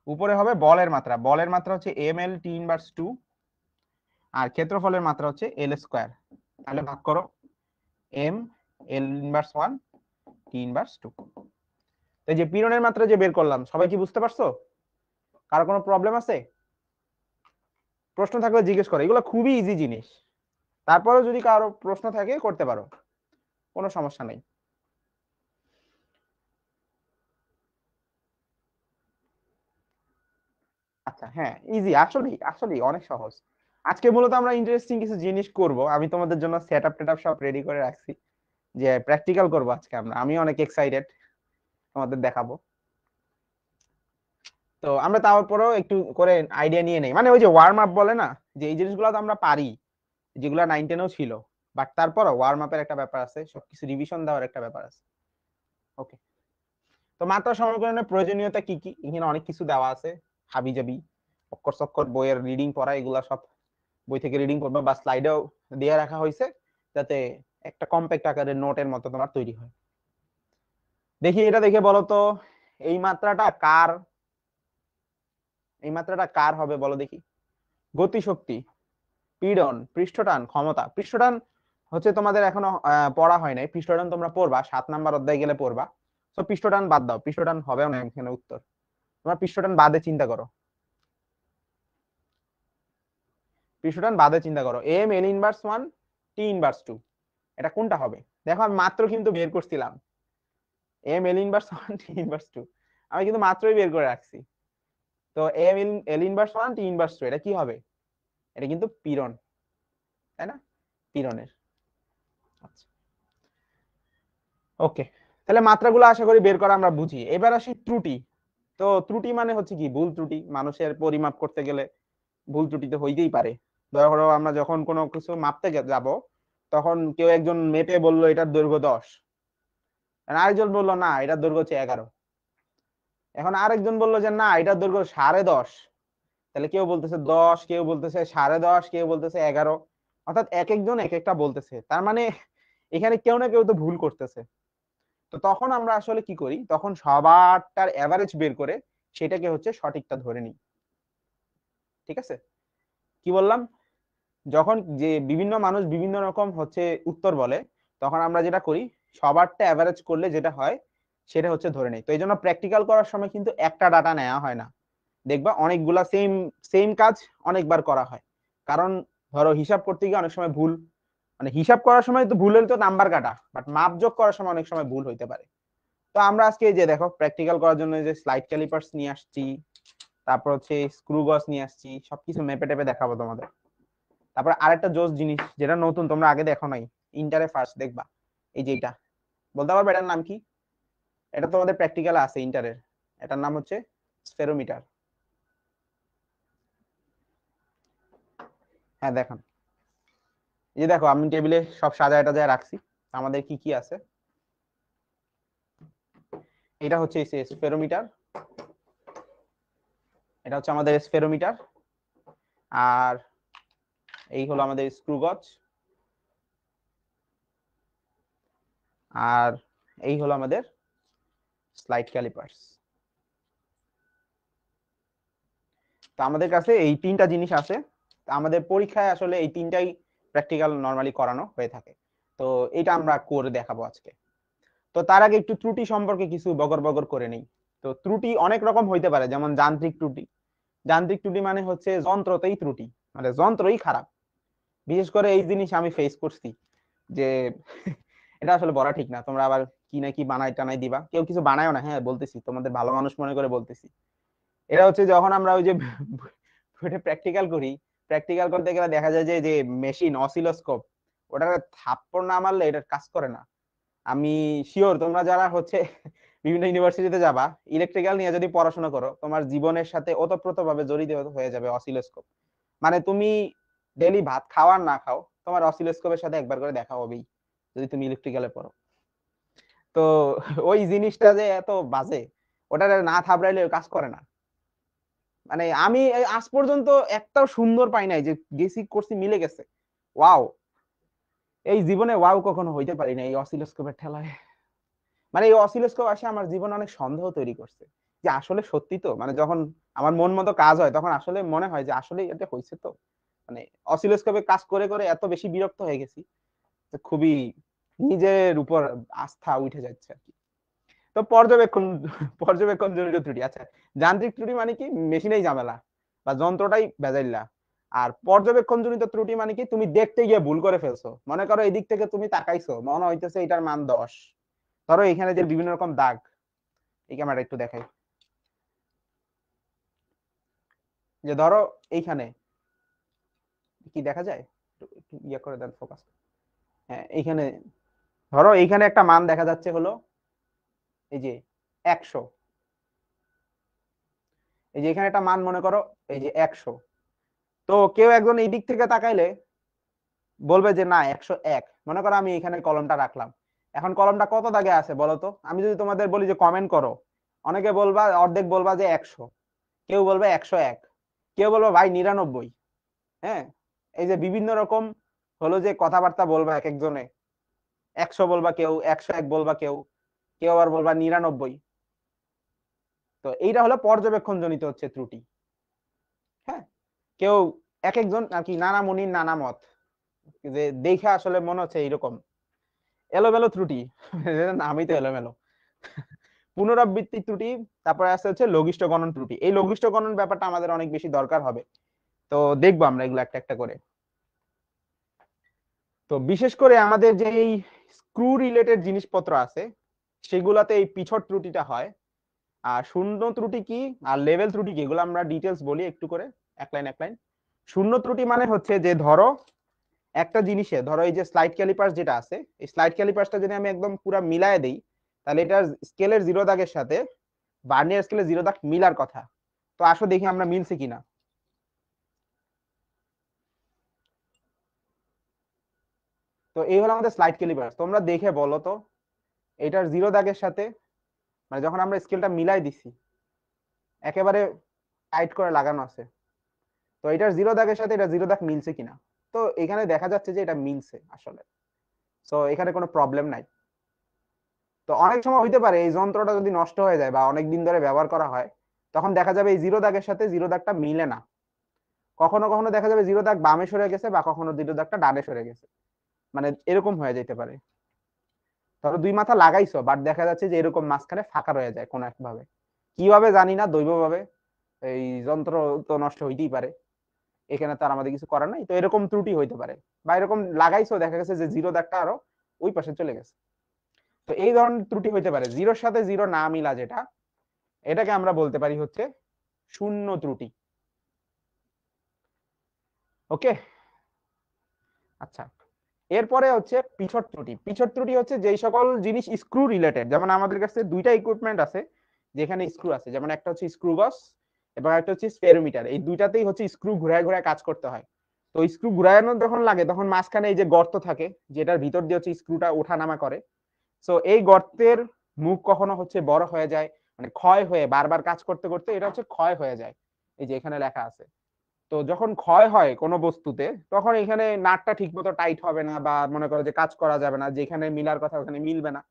উপরে হবে বলের মাত্রা, বলের মাত্রা হচ্ছে এম এল টি ইনভার্স 2, আর ক্ষেত্রফলের মাত্রা হচ্ছে এল স্কোয়ার। তাহলে ভাগ করো, M L inverse 1 T inverse 2। এই যে পীড়নের মাত্রা যে বের করলাম, সবাই কি বুঝতে পারছো? কারো কোনো প্রবলেম আছে? প্রশ্ন থাকলে জিজ্ঞেস করো, এগুলো খুবই ইজি জিনিস। তারপরেও যদি কারো প্রশ্ন থাকে করতে পারো, কোনো সমস্যা নেই। আচ্ছা, হ্যাঁ, ইজি, আসলেই আসলেই অনেক সহজ। আজকে মূলত আমরা ইন্টারেস্টিং কিছু জিনিস করব, আমি তোমাদের জন্য সেট আপ টেট আপ সব রেডি করে রাখছি, যে প্র্যাকটিক্যাল করব আজকে আমরা। আমি অনেক এক্সাইটেড তোমাদের দেখাবো। তো আমরা তারপরেও একটু করে আইডিয়া নিয়ে নেই, মানে ওই যে ওয়ার্ম আপ বলে না, যে এই জিনিসগুলো তো আমরা পারি, যেগুলো 9-10-এও ছিল, বাট তারপরও ওয়ার্ম আপের একটা ব্যাপার আছে, সবকিছু রিভিশন দেওয়ার একটা ব্যাপার আছে। ওকে, তো মাত্রা সমীকরণের প্রয়োজনীয়তা কি কি, এখানে অনেক কিছু দেওয়া আছে, হাবিজাবি অক্ষর সক্কর বইয়ের রিডিং পড়া, এগুলা সব বই থেকে রিডিং করবে বা স্লাইডেও দিয়ে রাখা হয়েছে, যাতে একটা কম্প্যাক্ট আকারের নোটের মতো তোমার তৈরি হয়। দেখি এটা দেখে বলো তো, এই মাত্রাটা কার, এই মাত্রাটা কার হবে বলো দেখি? গতিশক্তি, পীড়ন, পৃষ্ঠটান, ক্ষমতা। পৃষ্ঠটান হচ্ছে তোমাদের এখনো পড়া হয় নাই, পৃষ্ঠটান তোমরা পড়বা 7 নাম্বার অধ্যায় গেলে পড়বা। তো পৃষ্ঠটান বাদ দাও, পৃষ্ঠটান হবে না এখানে উত্তর। তোমরা পৃষ্ঠটান বাদে চিন্তা করো, পৃষ্ঠটান বাদে চিন্তা করো। M L inverse 1 T inverse 2, এটা কোনটা হবে? দেখো আমি মাত্র কিন্তু বের করছিলাম, M L inverse 1 T inverse 2, আমি কিন্তু মাত্রই বের করে রাখছি। তো M L inverse 1 T inverse 2, এটা কি হবে? এটা কিন্তু পীড়ন, তাই না? পীড়নের। আচ্ছা, ওকে, তাহলে মাত্রাগুলো আশা করি বের করা আমরা বুঝি। এবার আসি ত্রুটি। তো ত্রুটি মানে হচ্ছে কি? ভুল ত্রুটি। মানুষের পরিমাপ করতে গেলে ভুল ত্রুটি তো হইতেই পারে। ধরো আমরা যখন কোনো কিছু মাপতে যাব, তখন কেউ একজন মেপে বললো এটার দৈর্ঘ্য 10, আরেকজন বললো না এটার দৈর্ঘ্য হচ্ছে 11, এখন আরেকজন বললো যে না এটার দৈর্ঘ্য 10.5, তাহলে কেউ বলতেছে 10, কেউ বলতেছে 10.5, কেউ বলতেছে 11, অর্থাৎ এক একজন এক একটা বলতেছে। তার মানে এখানে কেউ না কেউ তো ভুল করতেছে। তো তখন আমরা আসলে কি করি, তখন সবারটার এভারেজ বের করে সেটাকে হচ্ছে সঠিকটা ধরে নিই। ঠিক আছে? কি বললাম? যখন যে বিভিন্ন মানুষ বিভিন্ন রকম হচ্ছে উত্তর বলে, তখন আমরা যেটা করি, সবারটা এভারেজ করলে যেটা হয় সেটা হচ্ছে ধরে নেই। তো এই জন্য প্র্যাকটিক্যাল করার সময় কিন্তু একটা ডাটা নেওয়া হয় না, দেখবা অনেকগুলা সেম সেম কাজ অনেকবার করা হয়। কারণ ধরো হিসাব করতে গিয়ে অনেক সময় ভুল, মানে হিসাব করার সময় তো ভুল হলে তো নাম্বার কাটা, বাট মাপ যোগ করার সময় অনেক সময় ভুল হইতে পারে। তো আমরা আজকে এই যে দেখো প্র্যাকটিক্যাল করার জন্য যে স্লাইড ক্যালিপার্স নিয়ে আসছি, তারপর হচ্ছে স্ক্রু গজ নিয়ে আসছি, সবকিছু মেপে টেপে দেখাবো তোমাদের। তারপর আরেকটা জোস জিনিস যেটা নতুন, তোমরা আগে দেখো নাই, ইন্টারে ফার্স্ট দেখবা, এই যে এটা, বলতে পারবে এটার নাম কি? এটা তোমাদের প্র্যাকটিক্যাল আছে ইন্টারের, এটার নাম হচ্ছে স্ফেরোমিটার। হ্যাঁ দেখান, এই যে দেখো আমি টেবিলে সব সাজায় টাজায় রাখছি, আমাদের কি কি আছে। এটা হচ্ছে স্ফেরোমিটার, এটা হচ্ছে আমাদের স্ফেরোমিটার। আর এই হলো আমাদের স্ক্রু গজ, আর এই হলো আমাদের স্লাইড ক্যালিপার্স। তো আমাদের কাছে এই তিনটা জিনিস আছে। আমাদের পরীক্ষায় আসলে এই তিনটাই প্র্যাকটিক্যাল নরমালি করানো হয়ে থাকে। তো এটা আমরা করে দেখাবো আজকে। তো তার আগে একটু ত্রুটি সম্পর্কে কিছু বগর বগর করে নেই। তো ত্রুটি অনেক রকম হইতে পারে, যেমন যান্ত্রিক ত্রুটি। যান্ত্রিক ত্রুটি মানে হচ্ছে যন্ত্রতেই ত্রুটি, মানে যন্ত্রই খারাপ। বিশেষ করে এই জিনিস আমি ফেস করছি যে এটা আসলে বলা ঠিক না, তোমরা আবার কি না কি বানাই টানাই দিবা, কেউ কিছু বানায়ও না, হ্যাঁ বলতেছি, তোমাদের ভালো মানুষ মনে করে বলতেছি। এটা হচ্ছে যখন আমরা ওই যে প্র্যাকটিক্যাল করি, প্র্যাকটিক্যাল করতে গেলে দেখা যায় যে যে মেশিন অসিলোস্কোপ, ওটা থাপ্পড় না মারলে এটা কাজ করে না। আমি শিওর তোমরা যারা হচ্ছে বিভিন্ন ইউনিভার্সিটিতে যাবা, ইলেকট্রিক্যাল নিয়ে যদি পড়াশোনা করো, তোমার জীবনের সাথে ওতপ্রোত ভাবে জড়িত হয়ে যাবে অসিলোস্কোপ। মানে তুমি ডেলি ভাত খাও আর না খাও, তোমার অসিলোস্কোপের সাথে একবার করে দেখা হবেই যদি তুমি ইলেকট্রিক্যালে পড়ো। তো ওই জিনিসটা যে এত বাজে, ওটা না থাবড়াইলে কাজ করে না। মানে আমি আজ পর্যন্ত একটাও সুন্দর পাই নাই যে গেসি করছি মিলে গেছে, ওয়াও। এই জীবনে ওয়াও কখনো হইতে পারি না এই অসিলোস্কোপের ঠেলায়। মানে এই অসিলোস্কোপ আসে আমার জীবনে অনেক সন্দেহ তৈরি করছে যে আসলে সত্যি তো, মানে যখন আমার মন মতো কাজ হয় তখন আসলে মনে হয় যে আসলে এটা হয়েছে তো। মানে অসিলোস্কোপে কাজ করে করে এত বেশি বিরক্ত হয়ে গেছি যে খুবই নিজের উপর আস্থা উঠে যাচ্ছে আর কি। তো পর্যবেক্ষণ পর্যবেক্ষণ জনিত ত্রুটি, আচ্ছা, যান্ত্রিক ত্রুটি মানে কি মেশিনেই ঝামেলা বা যন্ত্রটাই ভেজাইলা। আর পর্যবেক্ষণ জনিত ত্রুটি মানে কি তুমি দেখতে গিয়ে ভুল করে ফেলছো, মনে করো এই দিক থেকে তুমি তাকাইছো, মনে হইতেছে এটার মান 10, ধরো এখানে যে বিভিন্ন রকম দাগ, এই ক্যামেরা একটু দেখাই, যে ধরো এইখানে কি দেখা যায়, একটু একটু ইয়ে করে দেন ফোকাস। হ্যাঁ এইখানে ধরো এইখানে একটা মান দেখা যাচ্ছে হলো এই যে 100, এই যে এখানে একটা মান মনে করো এই যে 100। তো কেউ একজন এই দিক থেকে তাকাইলে বলবে যে না 101। মনে করো আমি এখানে কলমটা রাখলাম, এখন কলমটা কত দাগে আছে বলো তো, আমি যদি তোমাদের বলি যে কমেন্ট করো, অনেকে বলবা অর্ধেক বলবা যে 100, কেউ বলবে 101, কেউ বলবে ভাই 99। হ্যাঁ, এই যে বিভিন্ন রকম হলো যে কথাবার্তা বলবা এক একজনে, 100 বলবা কেউ, 101 বলবা কেউ, কেউ আবার বলবা 99। তো এইটা হলো পর্যবেক্ষণ জনিত হচ্ছে ত্রুটি। হ্যাঁ, কেউ এক একজন আর কি নানা মুনির নানা মত, যে দেখে আসলে মনে হচ্ছে এইরকম এলোমেলো ত্রুটি। নামই তো এলোমেলো। পুনরাবৃত্তি ত্রুটি, তারপরে আছে হচ্ছে লঘিষ্ঠ গণন ত্রুটি। এই লঘিষ্ঠ গণন ব্যাপারটা আমাদের অনেক বেশি দরকার হবে, তো দেখবো আমরা এগুলো একটা একটা করে। তো বিশেষ করে আমাদের যে এই স্ক্রু রিলেটেড জিনিসপত্র আছে সেগুলাতে এই পিছট ত্রুটিটা হয়। আর শূন্য ত্রুটি কি আর লেভেল ত্রুটি কি এগুলো আমরা ডিটেলস বলি একটু করে, এক লাইন এক লাইন। শূন্য ত্রুটি মানে হচ্ছে যে ধরো একটা জিনিসে, ধরো এই যে স্লাইড ক্যালিপার্স যেটা আছে, এই স্লাইড ক্যালিপার্সটা যদি আমি একদম পুরো মিলায় দেই, তাহলে এটা স্কেলের 0 দাগের সাথে ভার্নিয়ার স্কেলের 0 দাগ মিলার কথা। তো আসো দেখি আমরা মিলছে কিনা। তো এই হলো আমাদের স্লাইড ক্যালিপার্স, তোমরা দেখে বলো তো এটার 0 দাগের সাথে, মানে যখন আমরা স্কেলটা মিলাই দিছি একেবারে টাইট করে লাগানো আছে, তো এটার 0 দাগের সাথে এটা 0 দাগ মিলছে কিনা। তো এখানে দেখা যাচ্ছে যে এটা মিলছে আসলে, তো এখানে কোনো প্রবলেম নাই। তো অনেক সময় হইতে পারে এই যন্ত্রটা যদি নষ্ট হয়ে যায় বা অনেক দিন ধরে ব্যবহার করা হয়, তখন দেখা যাবে এই 0 দাগের সাথে 0 দাগটা মিলে না। কখনো কখনো দেখা যাবে 0 দাগ বামে সরে গেছে বা কখনো 0 দাগটা ডানে সরে গেছে, মানে এরকম হয়ে যেতে পারে। ধরো দুই মাথা লাগাইছো বাট দেখা যাচ্ছে যে এরকম মাঝখানে ফাঁকা রয়ে যায় কোনো এক ভাবে, কিভাবে জানি না, দৈব ভাবে। এই যন্ত্র তো নষ্ট হইতেই পারে, এখানে তো আর আমাদের কিছু করার নাই, তো এরকম ত্রুটি হইতে পারে। বা এরকম লাগাইছো দেখা গেছে যে 0 দাগটা আরো ওই পাশে চলে গেছে। তো এই ধরনের ত্রুটি হইতে পারে, 0-র সাথে 0 না মিলা যেটা, এটাকে আমরা বলতে পারি হচ্ছে শূন্য ত্রুটি। ওকে, আচ্ছা। এরপরে হচ্ছে পিছট ত্রুটি। পিছট ত্রুটি হচ্ছে যেই সকল জিনিস স্ক্রু রিলেটেড, যেমন আমাদের কাছে দুইটা ইকুইপমেন্ট আছে যেখানে স্ক্রু আছে, যেমন একটা হচ্ছে স্ক্রু গজ এবং একটা হচ্ছে স্পেরোমিটার। এই দুইটাতেই হচ্ছে স্ক্রু ঘুরায় ঘুরায় কাজ করতে হয়। তো স্ক্রু ঘুরানো যখন লাগে তখন মাঝখানে এই যে গর্ত থাকে যেটার ভিতর দিয়ে হচ্ছে স্ক্রুটা ওঠানামা করে। সো এই গর্তের মুখ কখনো হচ্ছে বড় হয়ে যায়, মানে ক্ষয় হয়ে বারবার কাজ করতে করতে এটা হচ্ছে ক্ষয় হয়ে যায়, এই যে এখানে লেখা আছে। তো যখন ক্ষয় হয় কোনো বস্তুতে তখন এখানে নাটটা ঠিক মতো টাইট হবে না, বা মনে করো যে কাজ করা যাবে না, যেখানে মিলার কথা ওখানে মিলবে না।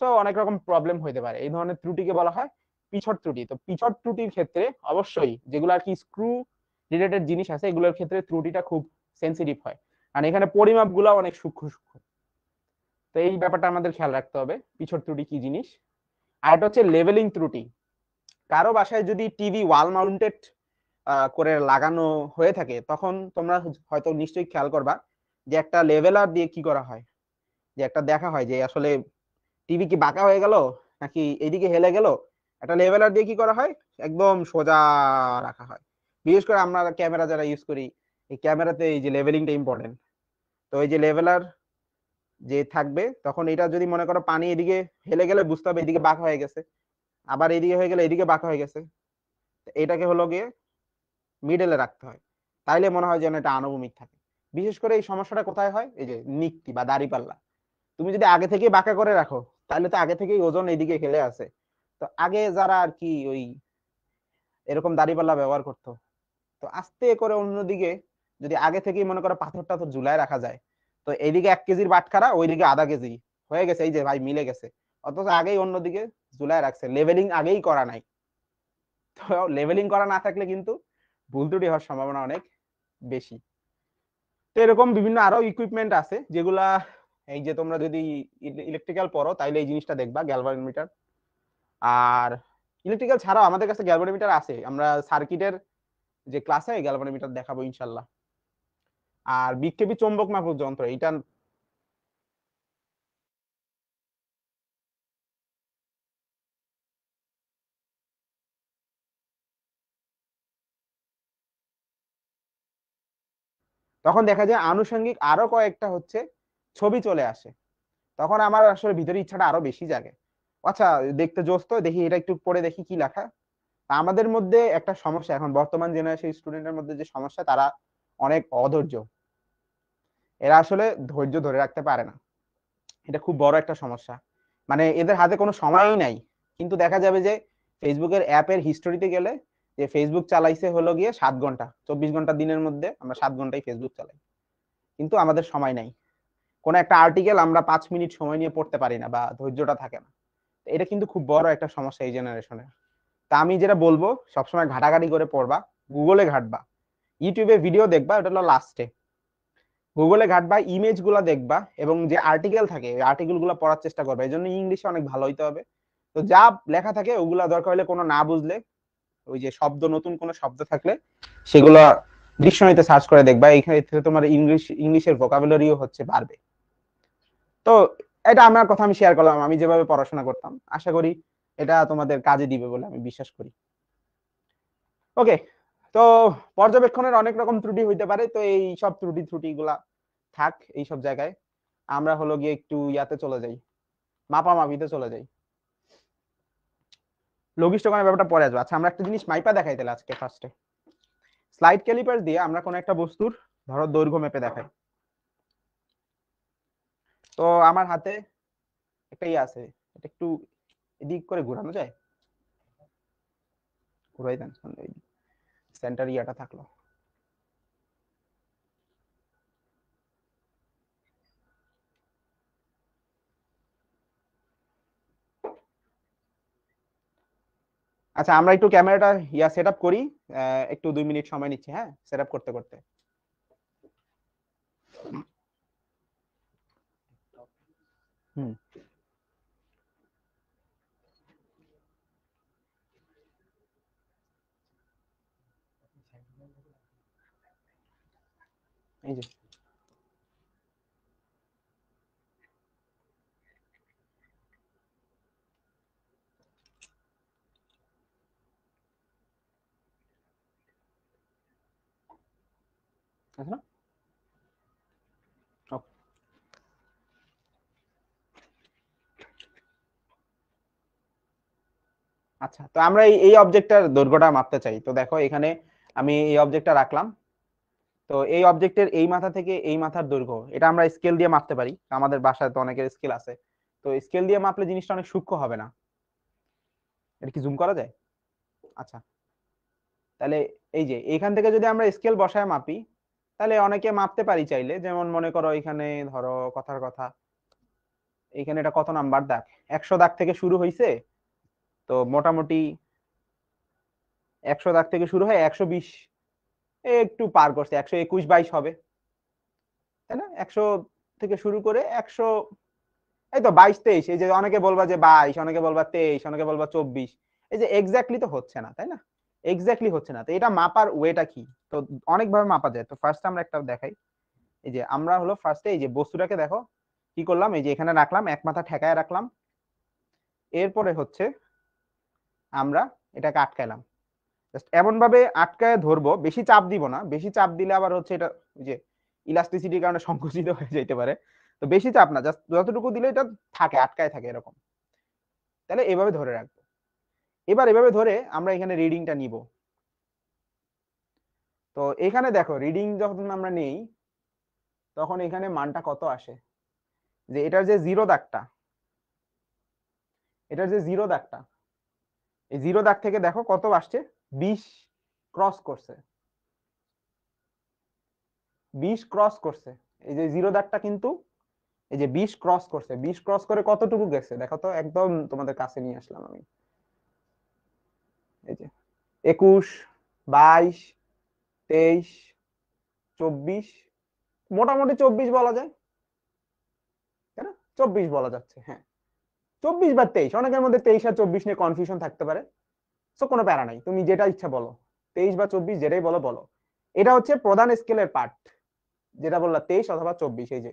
তো অনেক রকম প্রবলেম হইতে পারে, এই ধরনের ত্রুটিকে বলা হয় পিছট ত্রুটি। তো পিছট ত্রুটির ক্ষেত্রে অবশ্যই যেগুলো আর কি স্ক্রু রিলেটেড জিনিস আছে এগুলোর ক্ষেত্রে ত্রুটিটা খুব সেন্সিটিভ হয়, কারণ এখানে পরিমাপ গুলো অনেক সূক্ষ্ম সূক্ষ্ম। তো এই ব্যাপারটা আমাদের খেয়াল রাখতে হবে পিছট ত্রুটি কি জিনিস। আর এটা হচ্ছে লেভেলিং ত্রুটি। কারো বাসায় যদি টিভি ওয়াল মাউন্টেড করে লাগানো হয়ে থাকে তখন তোমরা হয়তো নিশ্চয়ই খেয়াল করবা যে একটা লেভেলার দিয়ে কি করা হয়, যে একটা দেখা হয় যে আসলে টিভি কি বাঁকা হয়ে গেল নাকি এইদিকে হেলে গেল, একটা লেভেলার দিয়ে কি করা হয় একদম সোজা রাখা হয়। বিশেষ করে আমরা ক্যামেরা যারা ইউজ করি এই ক্যামেরাতে এই যে লেভেলিংটা ইম্পর্টেন্ট। তো এই যে লেভেলার যে থাকবে তখন এটা যদি মনে করো পানি এদিকে হেলে গেলে বুঝতে হবে এদিকে বাঁকা হয়ে গেছে, আবার এদিকে হয়ে গেলে এদিকে বাঁকা হয়ে গেছে, এটাকে হলো গিয়ে মিডলে রাখতে হয়, তাইলে মনে হয় যেন এটা আনুভূমিক থাকে। বিশেষ করে এই সমস্যাটা কোথায় হয়, এই যে নিকটি বা দাড়িপাল্লা। তুমি যদি আগে থেকেই বাঁকা করে রাখো তাহলে তো আগে থেকেই ওজন এইদিকে খেলে আছে। তো আগে যারা আর কি ওই এরকম দাড়িপাল্লা ব্যবহার করতো, তো আস্তে করে অন্যদিকে যদি আগে থেকেই মনে করো পাথর টাথর ঝুলায় রাখা যায়, তো এইদিকে 1 কেজির বাটখারা ওইদিকে আধা কেজি হয়ে গেছে, এই যে ভাই মিলে গেছে, অথচ আগেই অন্যদিকে ঝুলায় রাখছে, লেভেলিং আগেই করা নাই। তো লেভেলিং করা না থাকলে কিন্তু ভুল ত্রুটি হওয়ার সম্ভাবনা অনেক বেশি। তো এরকম বিভিন্ন আরো ইকুইপমেন্ট আছে যেগুলা, এই যে তোমরা যদি ইলেকট্রিক্যাল পড়ো তাইলে এই জিনিসটা দেখবা, গ্যালভানোমিটার। আর ইলেকট্রিক্যাল ছাড়াও আমাদের কাছে গ্যালভানোমিটার আছে, আমরা সার্কিটের যে ক্লাসে গ্যালভানোমিটার দেখাবো ইনশাল্লাহ। আর বিক্ষেপী চৌম্বক মাপক যন্ত্র এটা, তখন দেখা যায় আনুষঙ্গিক আরো কয়েকটা হচ্ছে ছবি চলে আসে, তখন আমার আসলে ভিতরে ইচ্ছাটা আরো বেশি জাগে। আচ্ছা দেখতে জোস তো, দেখি এটা একটু পড়ে দেখি কি লেখা। আমাদের মধ্যে একটা সমস্যা এখন বর্তমান জেনারেশন স্টুডেন্টের মধ্যে যে সমস্যা, তারা অনেক অধৈর্য, এরা আসলে ধৈর্য ধরে রাখতে পারে না। এটা খুব বড় একটা সমস্যা, মানে এদের হাতে কোনো সময়ই নাই। কিন্তু দেখা যাবে যে ফেসবুকের অ্যাপের হিস্টোরিতে গেলে যে ফেসবুক চালাইছে হলো গিয়ে 7 ঘন্টা, 24 ঘন্টা দিনের মধ্যে আমরা 7 ঘন্টাই ফেসবুক চালাই, কিন্তু আমাদের সময় নাই। কোন একটা আর্টিকেল আমরা 5 মিনিট সময় নিয়ে পড়তে পারি না বা ধৈর্যটা থাকে না। এটা কিন্তু খুব বড় একটা সমস্যা এই জেনারেশনের। তা আমি যেটা বলবো সবসময় ঘাটাঘাটি করে পড়বা, গুগলে ঘাটবা, ইউটিউবে ভিডিও দেখবা, ওটা হলো লাস্টে। গুগলে ঘাটবা, ইমেজ গুলা দেখবা, এবং যে আর্টিকেল থাকে ওই আর্টিকেল গুলা পড়ার চেষ্টা করবে। এই জন্য ইংলিশে অনেক ভালো হইতে হবে। তো যা লেখা থাকে ওগুলা দরকার হলে কোনো না বুঝলে ওই যে শব্দ, নতুন কোনো শব্দ থাকলে সেগুলো ডিকশনারিতে সার্চ করে দেখবা, এখানে তোমার ইংলিশের ভোকাবুলারিও হচ্ছে বাড়বে। তো এটা আমার কথা আমি শেয়ার করলাম, আমি যেভাবে পড়াশোনা করতাম, আশা করি এটা তোমাদের কাজে দিবে বলে আমি বিশ্বাস করি। ওকে, তো পর্যবেক্ষণের অনেক রকম ত্রুটি হইতে পারে, তো এই সব ত্রুটি গুলা থাক এই সব জায়গায়। আমরা হলো গিয়ে একটু ইয়াতে চলে যাই, মাপামাপিতে চলে যাই, লঘিষ্ঠকরণের ব্যাপারটা পরে আসবে। আচ্ছা আমরা একটা জিনিস মাইপা দেখাই তাহলে আজকে ফার্স্টে, স্লাইড ক্যালিপার দিয়ে আমরা কোন একটা বস্তুর ধরো দৈর্ঘ্য মেপে দেখাই। তো আমার হাতে একটা ইয়ে আছে, এটা একটু এদিক করে ঘোরানো যায়, ঘুরাই দেন, সেন্টার ইয়াটা থাকলো। আচ্ছা আমরা একটু ক্যামেরাটা ইয়া সেট আপ করি, একটু 2 মিনিট সময় নিচ্ছি, হ্যাঁ সেট আপ করতে করতে। হুম, এই যে আছে না? Okay. আচ্ছা তো আমরা এই অবজেক্টটার দৈর্ঘ্যটা মাপতে চাই, তো দেখো এখানে আমি এই অবজেক্টটা রাখলাম। তো এই অবজেক্টের এই মাথা থেকে এই মাথার দৈর্ঘ্য এটা আমরা স্কেল দিয়ে মাপতে পারি, আমাদের বাসায় তো অনেকের স্কেল আছে। তো স্কেল দিয়ে মাপলে জিনিসটা অনেক সূক্ষ্ম হবে না? এটা কি জুম করা যায়? আচ্ছা, তাহলে এই যে এখান থেকে যদি আমরা স্কেল বসায় মাপি তাহলে অনেকে মাপতে পারি চাইলে, যেমন মনে করো এখানে ধরো কথার কথা, এখানে এটা কত নাম্বার দাগ, 100 দাগ থেকে শুরু হয়েছে, তো মোটামুটি 100 দাগ থেকে শুরু হয় 120, একটু পার করছে, 121-22 হবে, তাই না? 100 থেকে শুরু করে 100, এই তো 22-23, এই যে অনেকে বলবা যে 22, অনেকে বলবা 23, অনেকে বলবা 24, এই যে এক্স্যাক্টলি তো হচ্ছে না, তাই না? এক্স্যাক্টলি হচ্ছে না, তো এটা মাপার ওয়েটা কি? তো অনেকভাবে মাপা যায়। তো ফার্স্ট আমরা একটা দেখাই। এই যে আমরা হলো ফার্স্টে এই যে বস্তুটাকে দেখো কি করলাম, এই যে এখানে রাখলাম, এক মাথা ঠেকায় রাখলাম, এরপরে হচ্ছে আমরা এটাকে আটকাইলাম, জাস্ট এমন ভাবে আটকায় ধরবো, বেশি চাপ দিব না, বেশি চাপ দিলে আবার হচ্ছে এটা যে ইলাস্টিসিটির কারণে সংকুচিত হয়ে যেতে পারে। তো বেশি চাপ না, জাস্ট যতটুকু দিলে এটা থাকে, আটকায় থাকে এরকম। তাহলে এভাবে ধরে রাখবো। এবার এভাবে ধরে আমরা এখানে রিডিংটা নিব। তো এখানে দেখো রিডিং যখন আমরা নেই তখন এখানে মানটা কত আসে, যে এটার যে জিরো দাগটা, এটার যে জিরো দাগটা, এই জিরো দাগ থেকে দেখো কত আসছে, 20 ক্রস করছে, 20 ক্রস করছে। এই যে জিরো দাগটা কিন্তু এই যে 20 ক্রস করছে, 20 ক্রস করে কতটুকু গেছে দেখো তো, একদম তোমাদের কাছে নিয়ে আসলাম আমি। এই যে 21, 22, 23, 24, মোটামুটি 24 বলা যায়, তাই না? 24 বলা যাচ্ছে, হ্যাঁ 24 বা 23, অনেকের মধ্যে 23 আর 24 নিয়ে কনফিউশন থাকতে পারে। তো কোনো প্যারা নাই, তুমি যেটা ইচ্ছা বলো, 23 বা 24 যেটাই বলো বলো। এটা হচ্ছে প্রধান স্কেলের পার্ট, যেটা বললা 23 অথবা 24, এই যে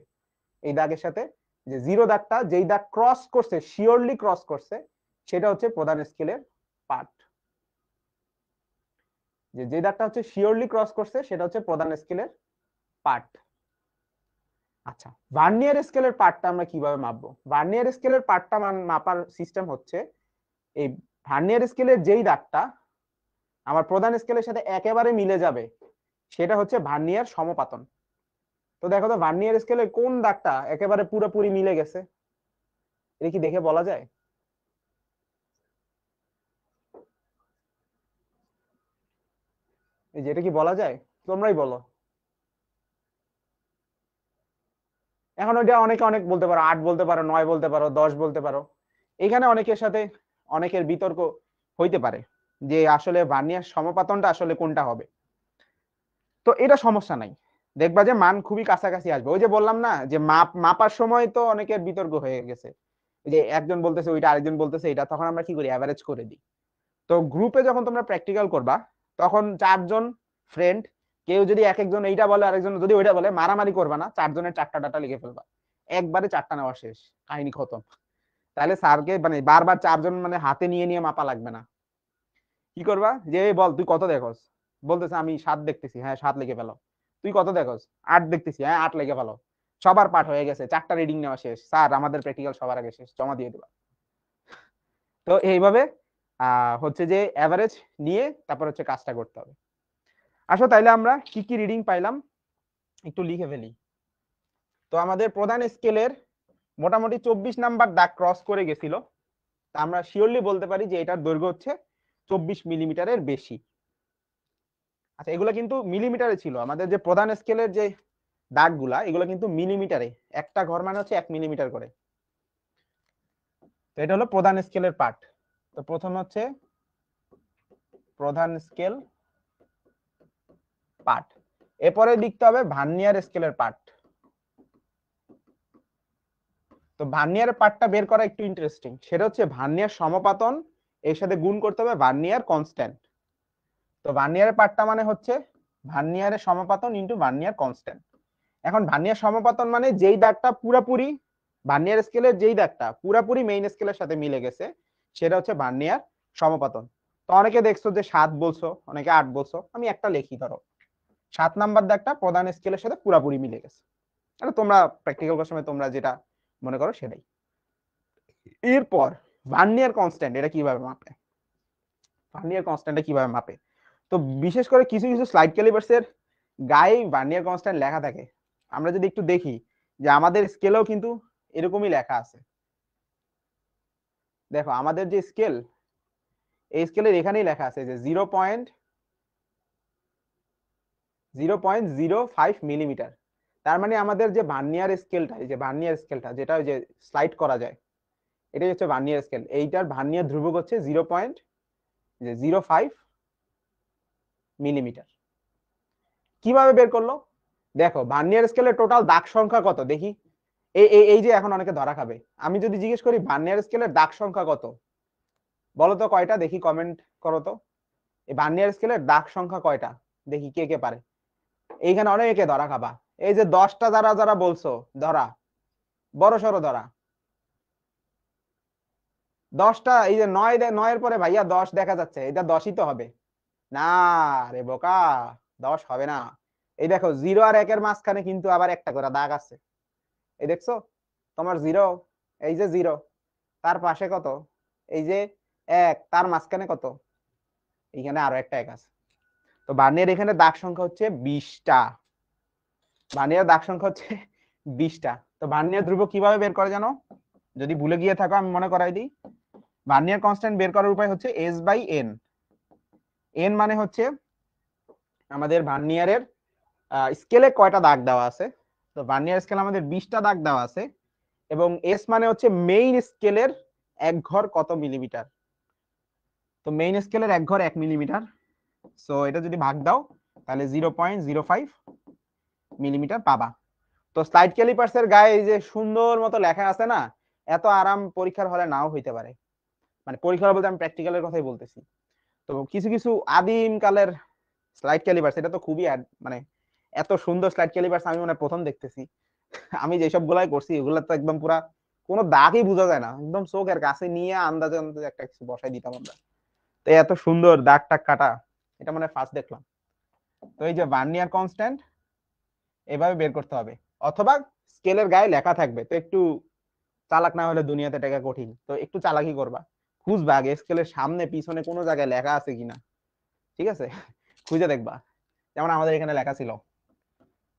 এই দাগের সাথে যে জিরো দাগটা, যেই দাগ ক্রস করছে, শিওরলি ক্রস করছে, সেটা হচ্ছে প্রধান স্কেলের পার্ট। যে দাগটা হচ্ছে শিওরলি ক্রস করছে সেটা হচ্ছে প্রধান স্কেলের পার্ট। আচ্ছা, ভার্নিয়ার স্কেলের পার্টটা আমরা কিভাবে মাপবো? ভার্নিয়ার স্কেলের পার্টটা মাপার সিস্টেম হচ্ছে, এই ভার্নিয়ার স্কেলের যেই দাগটা আমার প্রধান স্কেলের সাথে একেবারে মিলে যাবে সেটা হচ্ছে ভার্নিয়ার সমপাতন। তো দেখো তো ভার্নিয়ার স্কেলের কোন দাগটা একেবারে পুরোপুরি মিলে গেছে, এটা কি দেখে বলা যায়? এই যে এটা কি বলা যায়? তোমরাই বলো। এখন ওইটা অনেকে অনেক বলতে পারো, 8 বলতে পারো, 9 বলতে পারো, 10 বলতে পারো। এখানে অনেকের সাথে অনেকের বিতর্ক হইতে পারে যে আসলে ভার্নিয়ার সমপাতনটা আসলে কোনটা হবে। তো এটা সমস্যা নাই, দেখবা যে মান খুবই কাছাকাছি আসবে। ওই যে বললাম না যে মাপার সময় তো অনেকের বিতর্ক হয়ে গেছে, যে একজন বলতেছে ওইটা, আরেকজন বলতেছে এটা, তখন আমরা কি করি, অ্যাভারেজ করে দিই। তো গ্রুপে যখন তোমরা প্র্যাকটিক্যাল করবা তখন 4জন ফ্রেন্ড, কেউ যদি এক একজন এইটা বলে, আরেকজন যদি ওইটা বলে, মারামারি করবা না, 4জনের 4টা ডাটা লিখে ফেলবা, একবারে 4টা নেওয়া শেষ, কাহিনী খতম। তাহলে স্যারকে মানে বারবার 4জন মানে হাতে নিয়ে নিয়ে মাপা লাগবে না। কি করবা, যে বল তুই কত দেখোস, বলতেছে আমি 7 দেখতেছি, হ্যাঁ 7 লিখে ফেলো। তুই কত দেখোস, 8 দেখতেছি, হ্যাঁ 8 লিখে ফেলো। সবার পাঠ হয়ে গেছে, 4টা রিডিং নেওয়া শেষ, স্যার আমাদের প্র্যাকটিক্যাল সবার আগে শেষ, জমা দিয়ে দিবা। তো এইভাবে হচ্ছে যে এভারেজ নিয়ে তারপর হচ্ছে কাজটা করতে হবে। আসো তাইলে আমরা কি কি রিডিং পাইলাম একটু লিখে ফেলি। তো আমাদের প্রধান স্কেলের মোটামুটি 24 নাম্বার দাগ ক্রস করে গেছিল, তা আমরা শিওরলি বলতে পারি যে এটার দৈর্ঘ্য হচ্ছে 24 মিলিমিটারের বেশি। আচ্ছা, এগুলো কিন্তু মিলিমিটারে ছিল, আমাদের যে প্রধান স্কেলের যে দাগগুলা এগুলো কিন্তু মিলিমিটারে, একটা ঘর মানে হচ্ছে 1 মিলিমিটার করে। তো এটা হলো প্রধান স্কেলের পার্ট। তো প্রথম হচ্ছে প্রধান স্কেল পার্ট, এরপরে লিখতে হবে ভার্নিয়ার স্কেলের পার্ট। তো ভার্নিয়ার পার্টটা বের করা একটু ইন্টারেস্টিং, সেটা হচ্ছে ভার্নিয়ার সমপাতন এর সাথে গুণ করতে হবে ভার্নিয়ার কনস্ট্যান্ট। তো ভার্নিয়ারের পার্টটা মানে হচ্ছে ভার্নিয়ারের সমাপাতন ইনটু ভার্নিয়ার কনস্ট্যান্ট। এখন ভার্নিয়ার সমাপাতন মানে যেই দাগটা পুরাপুরি ভার্নিয়ার স্কেলের যেই দাগটা পুরাপুরি মেইন স্কেলের সাথে মিলে গেছে সেটা হচ্ছে ভার্নিয়ার সমাপাতন। তো অনেকে দেখছো যে 7 বলছো, অনেকে 8 বলছো, আমি একটা লিখি, ধরো 7 নাম্বার দাগটা প্রধান স্কেলের সাথে পুরাপুরি মিলে গেছে। তাহলে তোমরা প্র্যাকটিক্যাল করার সময় তোমরা যেটা মনে করো সেটাই। এরপর ভার্নিয়ার কনস্ট্যান্ট এটা কিভাবে মাপে, ভার্নিয়ার কনস্ট্যান্টটা কিভাবে মাপে? তো বিশেষ করে কিছু কিছু স্লাইড ক্যালিপার্স এর গায়ে ভার্নিয়ার কনস্ট্যান্ট লেখা থাকে। আমরা যদি একটু দেখি যে আমাদের স্কেলেও কিন্তু এরকমই লেখা আছে। দেখো আমাদের যে স্কেল, এই স্কেলের এখানেই লেখা আছে যে 0.05 মিলিমিটার। তার মানে আমাদের যে ভার্নিয়ার স্কেলটা, এই যে ভার্নিয়ার স্কেলটা যেটা ওই যে স্লাইড করা যায়, এটাই হচ্ছে ভার্নিয়ার স্কেল। এইটার ভার্নিয়ার ধ্রুবক হচ্ছে 0.05 মিলিমিটার। কিভাবে বের করলো? দেখো ভার্নিয়ার স্কেলের টোটাল দাগ সংখ্যা কত দেখি। এই যে এখন অনেকে ধরা খাবে, আমি যদি জিজ্ঞেস করি ভার্নিয়ার স্কেলের দাগ সংখ্যা কত, বলো তো কয়টা, দেখি কমেন্ট করো তো। এই ভার্নিয়ার স্কেলের দাগ সংখ্যা কয়টা দেখি, কে কে পারে। এইখানে অনেকে ধরা খাবা, এই যে 10টা যারা যারা বলছো ধরা, বড় সড়ো ধরা 10টা। এই যে 9 পরে ভাইয়া 10 দেখা যাচ্ছে, এটা 10ই তো হবে না রে বোকা, 10 হবে না। এই দেখো 0 আর 1 এর মাঝখানে কিন্তু আবার একটা করে দাগ আছে, এই দেখছো তোমার 0, এই যে 0, তার পাশে কত, এই যে 1, তার মাঝখানে কত, এখানে আরো একটা 1 আছে। তো ভার্নিয়ার এখানে দাগ সংখ্যা হচ্ছে 20টা, ভার্নিয়ার দাগ সংখ্যা হচ্ছে 20টা। তো ভার্নিয়ার ধ্রুবক কিভাবে বের করে জানো? যদি ভুলে গিয়ে থাকো আমি মনে করাই দিই। ভার্নিয়ার কনস্ট্যান্ট বের করার উপায় হচ্ছে S/N। এন মানে হচ্ছে আমাদের ভার্নিয়ারের স্কেলে কয়টা দাগ দেওয়া আছে। তো ভার্নিয়ার স্কেলে আমাদের 20টা দাগ দেওয়া আছে, এবং এস মানে হচ্ছে মেইন স্কেলের এক ঘর কত মিলিমিটার। তো মেইন স্কেলের এক ঘর 1 মিলিমিটার। সো এটা যদি ভাগ দাও তাহলে 0.05 মিলিমিটার পাবা। তো স্লাইড ক্যালিপার্স এর গায়ে এই যে সুন্দর মতো লেখা আছে না, এত আরাম পরীক্ষার হলে নাও হইতে পারে। মানে পরীক্ষা বলতে আমি প্র্যাকটিক্যালের কথাই বলতেছি। তো কিছু কিছু আদিম কালের স্লাইড ক্যালিপার্স, এটা তো খুবই মানে এত সুন্দর স্লাইড ক্যালিপার্স আমি মনে প্রথম দেখতেছি। আমি যেসব গুলাই করছি ওগুলা তো একদম পুরা কোনো দাগই বোঝা যায় না, একদম চোখের কাছে নিয়ে আন্দাজে আন্দাজে একটা কিছু বসাই দিতাম আমরা। তো এত সুন্দর দাগ টাগ কাটা, এটা মানে ফার্স্ট দেখলাম। তো এই যে ভার্নিয়ার কনস্ট্যান্ট এভাবে বের করতে হবে, অথবা স্কেলের গায়ে লেখা থাকবে। তো একটু চালাক না হলে দুনিয়াতে টাকা কঠিন, তো একটু চালাকি করবা, খুঁজবা আগে স্কেলের সামনে পিছনে কোনো জায়গায় লেখা আছে কিনা, ঠিক আছে? খুঁজে দেখবা, যেমন আমাদের এখানে লেখা ছিল।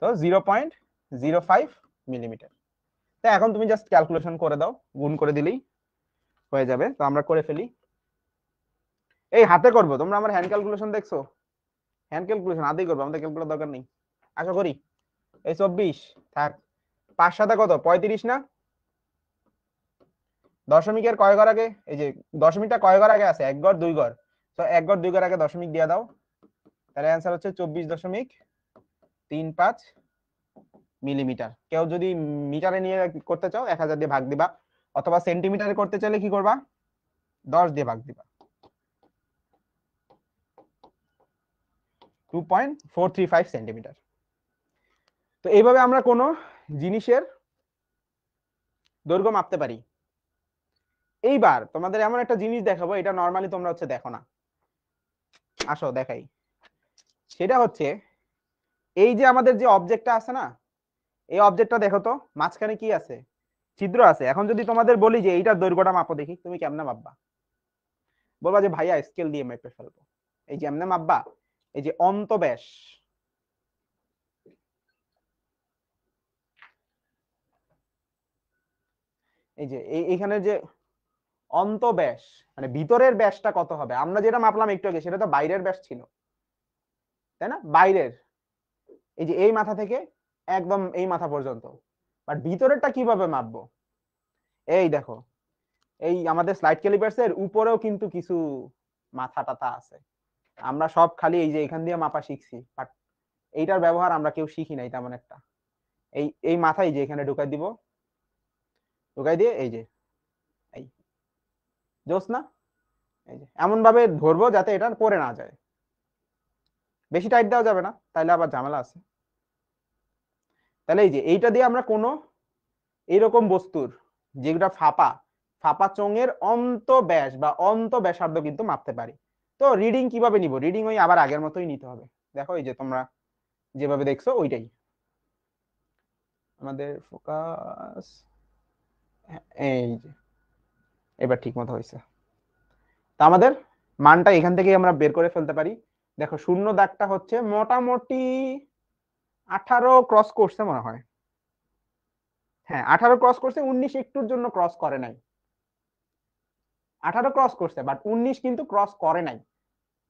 তো 0.05 মিলিমিটার। তো এখন তুমি জাস্ট ক্যালকুলেশন করে দাও, গুণ করে দিলেই হয়ে যাবে। তো আমরা করে ফেলি, এই হাতে করবো, তোমরা আমার হ্যান্ড ক্যালকুলেশন দেখছো, হ্যান্ড ক্যালকুলেশন হাতেই করবো, আমাদের ক্যালকুলেটর দরকার নেই আশা করি। এই 24 থাক, 5 সাথে কত 35 না? দশমিকের কয় ঘর আগে, এই যে দশমিকটা কয় ঘর আগে আছে, 1 ঘর 2 ঘর। তো 1 ঘর 2 ঘর আগে দশমিক দিয়ে দাও, তাহলে অ্যান্সার হচ্ছে 24.35 মিলিমিটার। কেউ যদি মিটারে নিয়ে করতে চাও 1000 দিয়ে ভাগ দিবা, অথবা সেন্টিমিটারে করতে চাইলে কি করবা, 10 দিয়ে ভাগ দিবা, 2.435 সেন্টিমিটার। তো এইভাবে আমরা কোনো জিনিসের দৈর্ঘ্য মাপতে পারি। এইবার তোমাদের এমন একটা জিনিস দেখাবো, এটা নর্মালি তোমরা হচ্ছে দেখো না, আসো দেখাই। সেটা হচ্ছে এই যে আমাদের যে অবজেক্টটা আছে না, এই অবজেক্টটা দেখো তো মাঝখানে কি আছে, ছিদ্র আছে। এখন যদি তোমাদের বলি যে এইটার দৈর্ঘ্যটা মাপো দেখি, তুমি কেমনে মাপবা? বলবা যে ভাইয়া স্কেল দিয়ে মেপে ফেলবো। এই যে এমনে মাপবা, এই যে অন্তব্যাস, এই যে এইখানে যে অন্তব্যাস, মানে ভিতরের ব্যাসটা কত হবে, আমরা যেটা মাপলাম একটু আগে সেটা তো বাইরের ব্যাস ছিল, তাই না? বাইরের এই যে এই মাথা থেকে একদম এই মাথা পর্যন্ত, বাট ভিতরেরটা কিভাবে মাপবো? এই দেখো, এই আমাদের স্লাইড ক্যালিপার্স এর উপরেও কিন্তু কিছু মাথা টাথা আছে। আমরা সব খালি এই যে এখান দিয়ে মাপা শিখছি, বাট এইটার ব্যবহার আমরা কেউ শিখি নাই তেমন একটা। এই এই মাথায় যে এখানে ঢুকাই দিব, ঢুকাই দিয়ে এই যে এই জোস না, এই যে এমন ভাবে ধরবো যাতে এটা পড়ে না যায়, বেশি টাইট দেওয়া যাবে না, তাইলে আবার ঝামেলা আছে। তাহলে এই যে এইটা দিয়ে আমরা কোনো এইরকম বস্তুর যেগুলা ফাঁপা ফাঁপা চোঙের অন্তব্যাস বা অন্তব্যাসার্ধ কিন্তু মাপতে পারি। তো রিডিং কিভাবে নিব? রিডিং ওই আবার আগের মতোই নিতে হবে। দেখো এই যে তোমরা যেভাবে দেখছো ওইটাই আমাদের ফোকাস, এই যে এবার ঠিক মতো হয়েছে। তা আমাদের মানটা এখান থেকে আমরা বের করে ফেলতে পারি। দেখো শূন্য দাগটা হচ্ছে মোটামুটি 18 ক্রস করছে মনে হয়, হ্যাঁ 18 ক্রস করছে, 19 একটুর জন্য ক্রস করে নাই। 18 ক্রস করছে বাট 19 কিন্তু ক্রস করে নাই।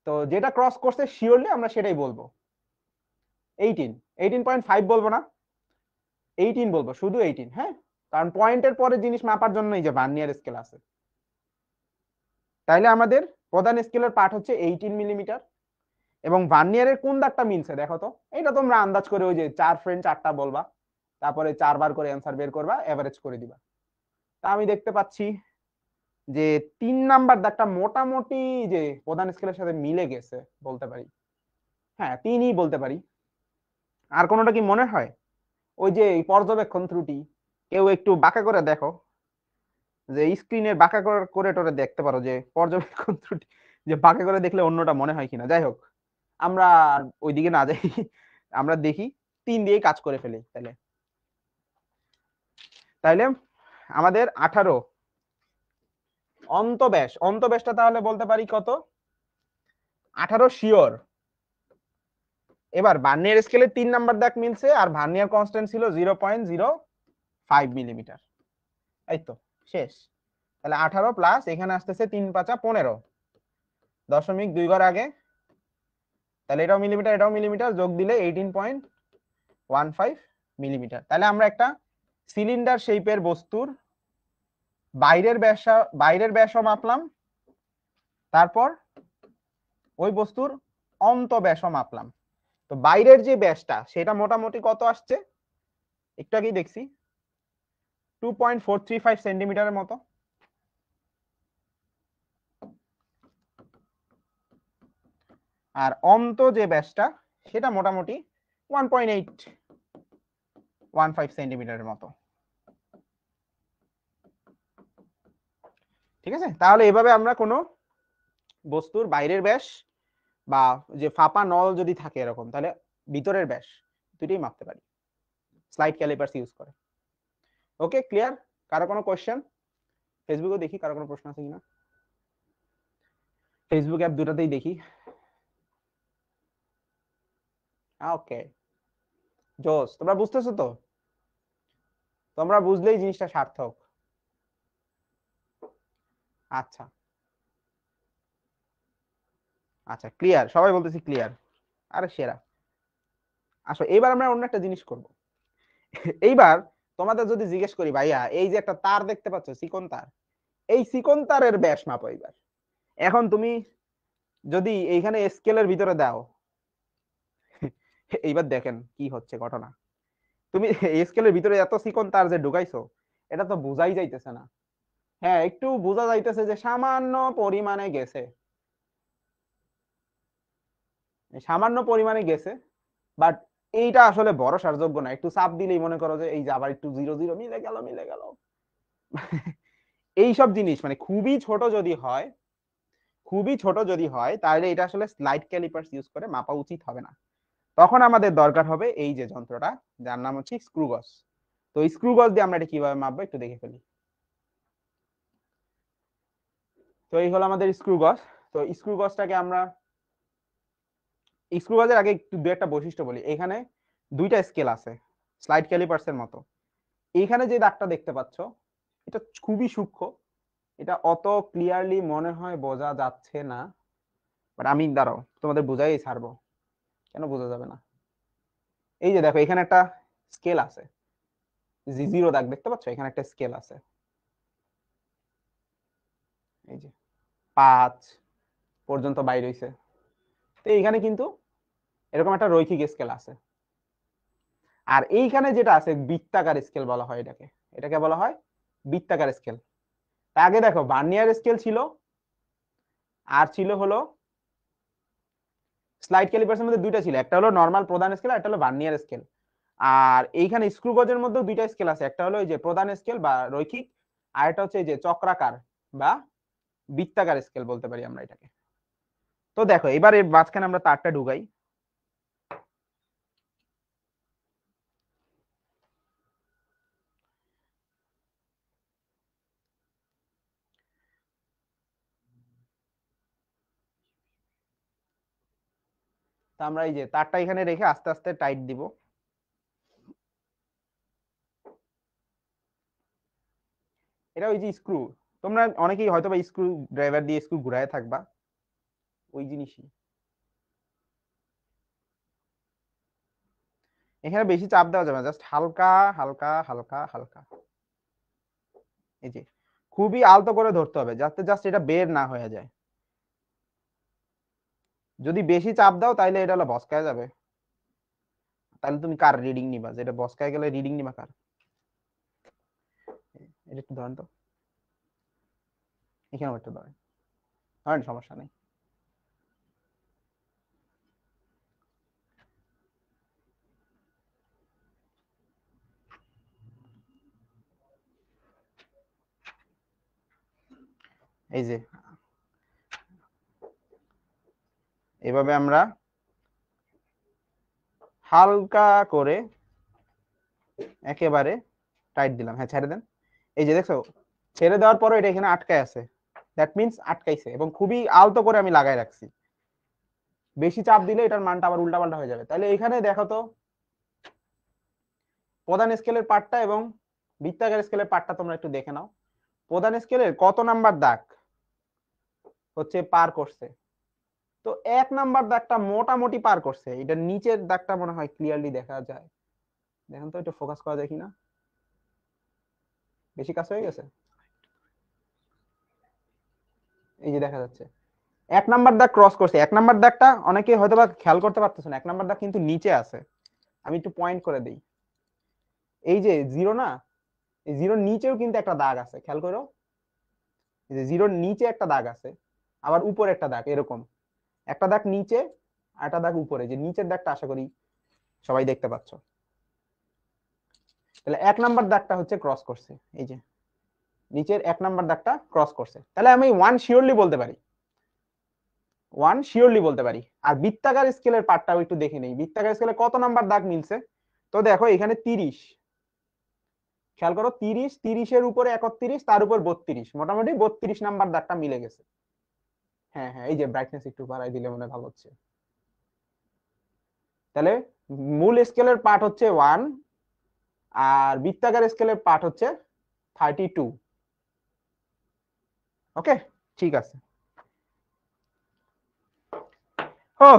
তো যেটা ক্রস করছে শিওরলি আমরা সেটাই বলবো 18, 18.5 বলবো না, 18 বলবো, শুধু 18। হ্যাঁ কারণ পয়েন্টের পরে জিনিস মাপার জন্য এই যে ভার্নিয়ার স্কেল আছে। তাইলে আমাদের প্রধান স্কেলের পার্ট হচ্ছে 18 মিলিমিটার এবং ভার্নিয়ারের কোন দাগটা মিলছে দেখো তো। এটা তোমরা আন্দাজ করে ওই যে 4 ফ্রেন্ড 4টা বলবা, তারপরে 4 বার করে অ্যান্সার বের করবা, এভারেজ করে দিবা। তা আমি দেখতে পাচ্ছি যে 3 নাম্বার দাগটা মোটামুটি যে প্রধান স্কেলের সাথে মিলে গেছে বলতে পারি। হ্যাঁ 3ই বলতে পারি। আর কোনোটা কি মনে হয়? ওই যে পর্যবেক্ষণ ত্রুটি, কেউ একটু বাঁকা করে দেখো, যে স্ক্রিনের বাঁকা করে টোরে দেখতে পারো যে পর্যবেক্ষণ ত্রুটি, যে বাঁকা করে দেখলে অন্যটা মনে হয় কিনা। যাই হোক, আমরা ওইদিকে না যাই, আমরা দেখি 3 দিয়ে কাজ করে ফেলি। তাহলে তাইলে আমাদের 18 অন্তব্যাস, অন্তব্যাসটা তাহলে বলতে পারি কত? 18 শিওর। এবার ভার্নিয়ার স্কেলে 3 নাম্বার দাগ মিলছে আর ভার্নিয়ার কনস্ট্যান্ট ছিল 0.05 মিলিমিটার। এই তো শেষ। তাহলে 18 প্লাস এখানে আসতেছে 3 5 15 .2 ঘর আগে, তাহলে এটাও মিলিমিটার এটাও মিলিমিটার, যোগ দিলে 18.15 মিলিমিটার। তাহলে আমরা একটা সিলিন্ডার শেপের বস্তুর বাইরের ব্যাসও মাপলাম, তারপর ওই বস্তুর অন্তব্যাসও মাপলাম। তো বাইরের যে ব্যাসটা সেটা মোটামুটি কত আসছে একটু আগেই দেখছি, 2.435 সেন্টিমিটারের মতো। আর অন্ত যে ব্যাসটা সেটা মোটামুটি 1.815 সেন্টিমিটারের মতো। ঠিক আছে, তাহলে এভাবে আমরা কোনো বস্তুর বাইরের ব্যাস বা যে ফাঁপা নল যদি থাকে এরকম, তাহলে ভিতরের ব্যাস দুটোই মাপতে পারি স্লাইড ক্যালিপার্স ইউজ করে। Okay clear? কারো কোনো কোশ্চেন? ফেসবুকে দেখি কারো কোনো প্রশ্ন আছে কিনা, ফেসবুক অ্যাপ দুটাতেই দেখি। ওকে জোস, তোমরা বুঝতেছো তো? তোমরা বুঝলেই জিনিসটা সার্থক। আচ্ছা আচ্ছা ক্লিয়ার, সবাই বলতেছি ক্লিয়ার। আরে সেরা। আসো এবার আমরা অন্য একটা জিনিস করব। এইবার তোমাদের যদি জিজ্ঞেস করি ভাইয়া এই যে একটা তার দেখতে পাচ্ছ চিকন তার, এই চিকন তারের ব্যাস মাপো। এইবার এখন তুমি যদি এইখানে স্কেলের ভিতরে দাও, এইবার দেখেন কি হচ্ছে ঘটনা। তুমি স্কেলের ভিতরে এত চিকন তার যে ঢুকাইছো, এটা তো বোঝাই যাইতেছে না। হ্যাঁ একটু বোঝা যাইতেছে যে সামান্য পরিমাণে গেছে, সামান্য পরিমাণে গেছে, বাট এইটা আসলে ভরসার যোগ্য না। একটু চাপ দিলেই মনে করো যে এই যে আবার একটু 0 0 মিলে গেল মিলে গেল। এইসব জিনিস মানে খুবই ছোট যদি হয়, খুবই ছোট যদি হয় তাহলে এটা আসলে স্লাইড ক্যালিপার্স ইউজ করে মাপা উচিত হবে না। তখন আমাদের দরকার হবে এই যে যন্ত্রটা, যার নাম হচ্ছে স্ক্রু গজ। তো স্ক্রু গজ দিয়ে আমরা এটা কিভাবে মাপবো একটু দেখে ফেলি। তো এই হলো আমাদের স্ক্রু গজ। তো স্ক্রু গজটাকে আমরা, স্ক্রু গজের আগে একটু দু একটা বৈশিষ্ট্য বলি। এখানে দুইটা স্কেল আছে স্লাইড ক্যালিপার্সের মতো। এইখানে যে দাগটা দেখতে পাচ্ছ এটা খুবই সূক্ষ্ম, এটা অত ক্লিয়ারলি মনে হয় বোঝা যাচ্ছে না, বাট আমি দাঁড়াও তোমাদের বোঝাই ছাড়বো। কেন বোঝা যাবে না? এই যে দেখো এখানে একটা স্কেল আছে, জিরো দাগ দেখতে পাচ্ছ, এখানে একটা স্কেল আছে, এই যে 5 পর্যন্ত বাইর হইছে। তো এইখানে কিন্তু এরকম একটা রৈখিক স্কেল আছে। আর এইখানে যেটা আছে বৃত্তাকার স্কেল বলা হয় এটাকে, এটাকে বলা হয় বৃত্তাকার স্কেল। তা আগে দেখো ভার্নিয়ার স্কেল ছিল আর ছিল হলো স্লাইড ক্যালিপার্সের মধ্যে দুইটা ছিল, একটা হলো নরমাল প্রধান স্কেল আর একটা হলো ভার্নিয়ার স্কেল। আর এইখানে স্ক্রু গজের মধ্যেও দুইটা স্কেল আছে, একটা হলো এই যে প্রধান স্কেল বা রৈখিক, আর একটা হচ্ছে এই যে চক্রাকার বা বৃত্তাকার স্কেল বলতে পারি আমরা এটাকে। তো দেখো এবার এর মাঝখানে আমরা তারটা ঢুকাই। তো আমরা এই যে তারটা এখানে রেখে আস্তে আস্তে টাইট দিব। এটা ওই যে স্ক্রু, তোমরা অনেকেই হয়তো বা স্ক্রু ড্রাইভার দিয়ে স্ক্রু ঘুরায় থাকবা, ওই জিনিসই। এখানে বেশি চাপ দেওয়া যাবে না, জাস্ট হালকা হালকা হালকা হালকা। এই যে খুবই আলতো করে ধরতে হবে যাতে জাস্ট এটা বের না হয়ে যায়। যদি বেশি চাপ দাও তাহলে এটা হলো বসকায় যাবে। তাহলে তুমি কার রিডিং নিবা? যেটা বসকায় গেলে রিডিং নিবা কার? এটা একটু ধরেন তো, এখানে একটু ধরেন, ধরেন সমস্যা নেই। এই যে এভাবে আমরা হালকা করে একেবারে টাইট দিলাম। হ্যাঁ ছেড়ে দেন। এই যে দেখছো, ছেড়ে দেওয়ার পরে এটা এখানে আটকায় আছে, দ্যাট মিন্স আটকাইছে, এবং খুবই আলতো করে আমি লাগাই রাখছি। বেশি চাপ দিলে এটার মানটা আবার উল্টাপাল্টা হয়ে যাবে। তাহলে এখানে দেখো তো প্রধান স্কেলের পার্টটা এবং বৃত্তাকার স্কেলের পার্টটা তোমরা একটু দেখে নাও। প্রধান স্কেলের কত নাম্বার দাগ হচ্ছে পার করছে? তো 1 নাম্বার দাগটা মোটামুটি পার করছে। এটা নিচের দাগটা মনে হয় ক্লিয়ারলি দেখা যায়, দেখেন তো একটু ফোকাস করা যায় কিনা। বেশি কাছে হয়ে গেছে, এই যে দেখা যাচ্ছে 1 নাম্বার দাগ ক্রস করছে। 1 নাম্বার দাগটা অনেকে হয়তো বা খেয়াল করতে পারতেছে না, 1 নাম্বার দাগ কিন্তু নিচে আছে। আমি একটু পয়েন্ট করে দিই। এই যে জিরো না, এই জিরোর নিচেও কিন্তু একটা দাগ আছে, খেয়াল করো। এই যে জিরোর নিচে একটা দাগ আছে, আবার উপরে একটা দাগ, এরকম একটা দাগ নিচে আর একটা দাগ উপরে। যে নিচের দাগটা আশা করি সবাই দেখতে পাচ্ছ। তাহলে 1 নাম্বার দাগটা হচ্ছে ক্রস করছে, এই যে নিচের 1 নাম্বার দাগটা ক্রস করছে। তাহলে আমি ওয়ান শিওরলি বলতে পারি, ওয়ান শিওরলি বলতে পারি। আর বৃত্তাকার স্কেলের পার্টটাও একটু দেখে নেই, বৃত্তাকার স্কেলে কত নাম্বার দাগ মিলছে। তো দেখো এখানে 30, খেয়াল করো 30, 30-এর উপরে 31, তার উপর 32, মোটামুটি 32 নাম্বার দাগটা মিলে গেছে। হ্যাঁ হ্যাঁ, এই যে ব্রাইটনেস একটু বাড়াই দিলে মনে ভালো হচ্ছে। তাহলে মূল স্কেলের পার্ট হচ্ছে 1, আর বৃত্তাকার স্কেলের পার্ট হচ্ছে 32। ওকে, ঠিক আছে। ও,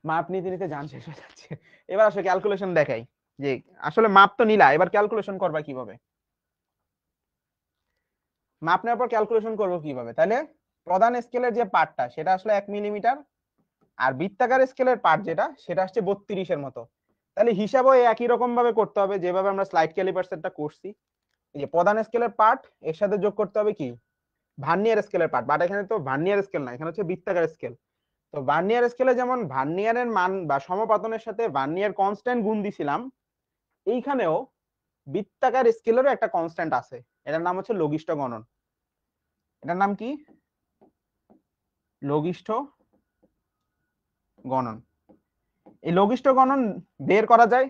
মাপ নিতে নিতে জান শেষ হয়ে যাচ্ছে। এবার আসলে ক্যালকুলেশন দেখাই, যে আসলে মাপ তো নিলা, এবার ক্যালকুলেশন করবা কিভাবে। মাপ নেওয়ার পর ক্যালকুলেশন করবো কিভাবে? তাহলে প্রধান স্কেলের যে পার্টটা সেটা আসলে 1 মিলিমিটার, আর বৃত্তাকার স্কেলের পার্ট যেটা সেটা আসছে 32-এর মতো। তাহলে হিসাবও একই রকম ভাবে করতে হবে যেভাবে আমরা স্লাইড ক্যালিপারসেরটা করছি। এই যে প্রধান স্কেলের পার্ট, এর সাথে যোগ করতে হবে কি ভার্নিয়ার স্কেলের পার্ট। বাট এখানে তো ভার্নিয়ার স্কেল না, এখানে হচ্ছে বৃত্তাকার স্কেল। তো ভার্নিয়ার স্কেলে যেমন ভার্নিয়ারের মান বা সমপাতনের সাথে ভার্নিয়ার কনস্ট্যান্ট গুণ দিছিলাম, এইখানেও বৃত্তাকার স্কেলেরও একটা কনস্ট্যান্ট আছে, এটার নাম হচ্ছে লঘিষ্ঠ গণন। এটার নাম কি? লঘিষ্ঠ গণন। এই লঘিষ্ঠ গণন বের করা যায়,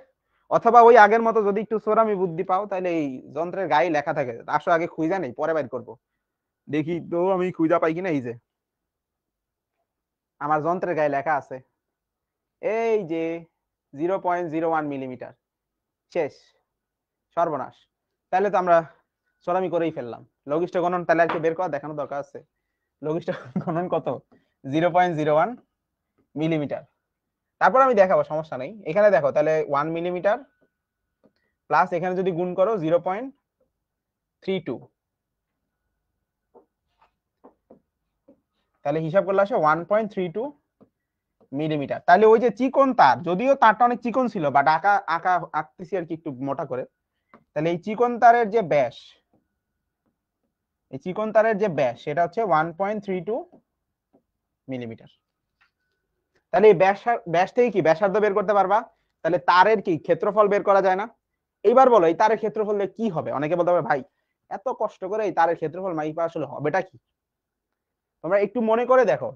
অথবা ওই আগের মতো যদি একটু সোরামি বুদ্ধি পাও তাহলে এই যন্ত্রের গায়ে লেখা থাকে, আসো আগে খুঁজা নেই পরে বাইর করবো। দেখি তো আমি খুঁজা পাই কিনা। এই যে আমার যন্ত্রের গায়ে লেখা আছে, এই যে 0.01 মিলিমিটার। শেষ, সর্বনাশ। তাহলে তো আমরা সোরামি করেই ফেললাম। লঘিষ্ঠ গণন তাহলে আর কি বের করা দেখানো দরকার আছে? লঘিষ্ঠ গণন কত? 0.01 মিলিমিটার। তারপর আমি দেখাবো, সমস্যা নেই। এখানে দেখো তাহলে 1 মিলিমিটার প্লাস এখানে যদি গুণ করো 0.32, তাহলে হিসাব করলে আসে 1.32 মিলিমিটার। তাহলে ওই যে চিকন তার, যদিও তারটা অনেক চিকন ছিল, বাট আঁকা আঁকা আঁকতেছি আর কি একটু মোটা করে। তাহলে এই চিকন তারের যে ব্যাস, এই চিকন তারের যে ব্যাস সেটা হচ্ছে 1.32 মিলিমিটার। তাহলে এই ব্যাস থেকে কি ব্যাসার্ধ বের করতে পারবা? তাহলে তারের কি ক্ষেত্রফল বের করা যায় না? এইবার বলো এই তারের ক্ষেত্রফল কি হবে? অনেকে বলতে পারে ভাই এত কষ্ট করে এই তারের ক্ষেত্রফল মাইপা আসলে হবেটা কি? তোমরা একটু মনে করে দেখো,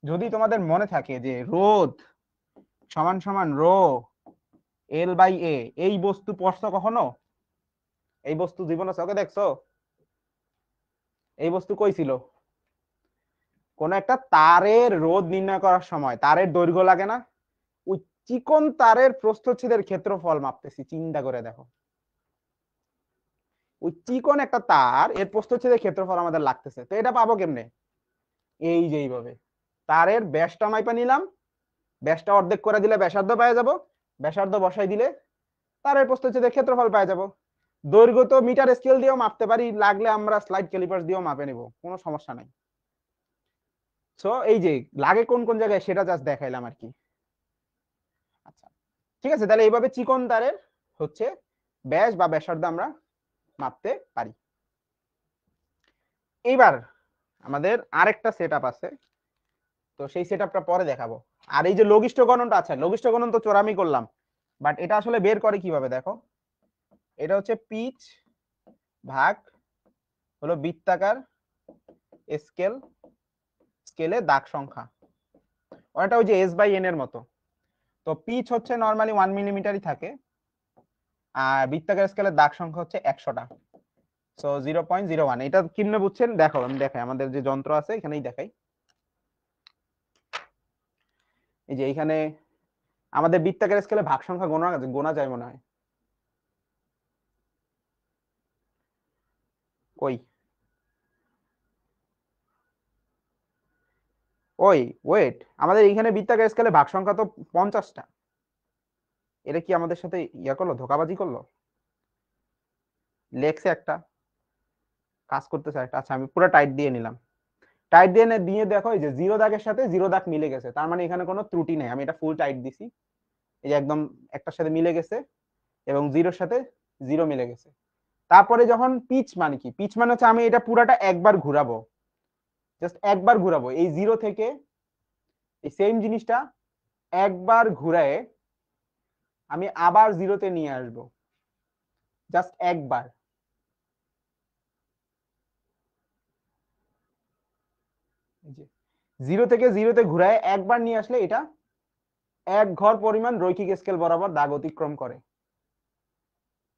যদি তোমাদের মনে থাকে যে রোধ সমান সমান রো এল বাই এ, এই বস্তু পড়ছো কখনো? এই বস্তু জীবনে চোখে দেখছো? এই বস্তু কই ছিল? কোন একটা তারের রোধ নির্ণয় করার সময় তারের দৈর্ঘ্য লাগে না? ওই চিকন তারের প্রস্থচ্ছেদের ক্ষেত্রফল মাপতেছি, চিন্তা করে দেখো। ওই চিকন একটা তার এর প্রস্থচ্ছেদের ক্ষেত্রফল আমাদের লাগতেছে, তো এটা পাবো কেমনে? এই যে এইভাবে তারের ব্যাসটা মাইপা নিলাম, ব্যাসটা অর্ধেক করে দিলে ব্যাসার্ধ পাওয়া যাব, ব্যাসার্ধ বসাই দিলে তারের প্রস্থচ্ছেদের ক্ষেত্রফল পাওয়া যাব। দৈর্ঘ্য তো মিটার স্কেল দিয়েও মাপতে পারি, লাগলে আমরা স্লাইড ক্যালিপার্স দিয়েও মাপে নেব, কোনো সমস্যা নাই। সো এই যে লাগে কোন কোন জায়গায় সেটা জাস্ট দেখাইলাম আর কি। আচ্ছা ঠিক আছে, তাহলে এইভাবে চিকন তারের হচ্ছে ব্যাস বা ব্যাসার্ধ আমরা মাপতে পারি। এইবার আমাদের আরেকটা সেটআপ আছে, তো সেই সেটআপটা পরে দেখাবো। আর এই যে লঘিষ্ঠ গণনটা আছে, লঘিষ্ঠ গণন তো চোরামি করলাম, বাট এটা আসলে বের করে কিভাবে দেখো। এটা হচ্ছে পিচ ভাগ হলো বৃত্তাকার স্কেল, স্কেলে দাগ সংখ্যা, ওটা ওই যে এস বাই এন এর মতো। তো পিচ হচ্ছে নর্মালি 1 মিলিমিটারই থাকে, আর বৃত্তাকার স্কেলের দাগ সংখ্যা হচ্ছে 100টা। সো 0.01। এটা কিভাবে বুঝছেন দেখো, আমি দেখাই, আমাদের যে যন্ত্র আছে এখানেই দেখাই। এই যে এইখানে আমাদের বৃত্তাকার স্কেলে ভাগ সংখ্যা গোনা গোনা যায় মনে হয়, কই ওই ওয়েট, আমাদের এইখানে বৃত্তাকার স্কেলে ভাগ সংখ্যা তো 50টা। এটা কি আমাদের সাথে ইয়া করলো, ধোকাবাজি করলো, লেখছে একটা, কাজ করতেছে একটা। আচ্ছা আমি পুরো টাইট দিয়ে নিলাম, টাইট দিয়ে দিয়ে দেখো এই যে জিরো দাগের সাথে জিরো দাগ মিলে গেছে, তার মানে এখানে কোনো ত্রুটি নেই। আমি এটা ফুল টাইট দিছি, এই যে একদম একটার সাথে মিলে গেছে, এবং জিরোর সাথে জিরো মিলে গেছে। তারপরে যখন পিচ মানে কি, পিচ মানে হচ্ছে আমি এটা পুরাটা একবার ঘুরাবো, জাস্ট একবার ঘুরাবো এই জিরো থেকে, এই সেম জিনিসটা একবার ঘুরায় আমি আবার জিরোতে নিয়ে আসবো, জাস্ট একবার। জিরো থেকে জিরোতে ঘুরায় একবার নিয়ে আসলে এটা এক ঘর পরিমাণ রৈখিক স্কেল বরাবর দাগ অতিক্রম করে।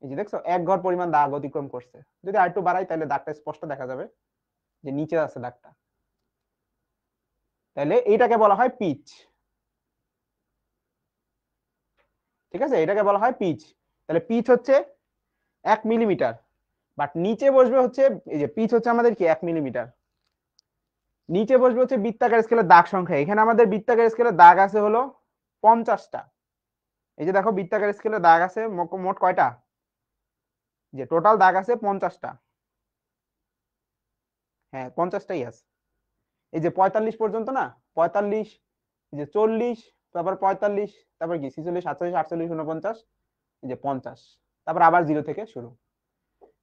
এই যে দেখছো এক ঘর পরিমাণ দাগ অতিক্রম করছে। যদি আরেকটু বাড়াই তাহলে দাগটা স্পষ্ট দেখা যাবে যে নিচে আছে দাগটা। তাহলে এইটাকে বলা হয় পিচ, ঠিক আছে, এটাকে বলা হয় পিচ। তাহলে পিচ হচ্ছে 1 মিলিমিটার, বাট নিচে বসবে হচ্ছে, এই যে পিচ হচ্ছে আমাদের কি 1 মিলিমিটার, নিচে বসবে হচ্ছে বৃত্তাকার স্কেলের দাগ সংখ্যা। এখানে আমাদের বৃত্তাকার স্কেলের দাগ আছে হলো 50টা। এই যে দেখো বৃত্তাকার স্কেলের দাগ আছে মোট কয়টা, যে টোটাল দাগ আছে 50টা। হ্যাঁ 50টাই আছে। এই যে 45 পর্যন্ত না, 45, এই যে 40, তারপর 45, তারপর কি 46, 47, 48, 49, এই যে 50, তারপর আবার জিরো থেকে শুরু।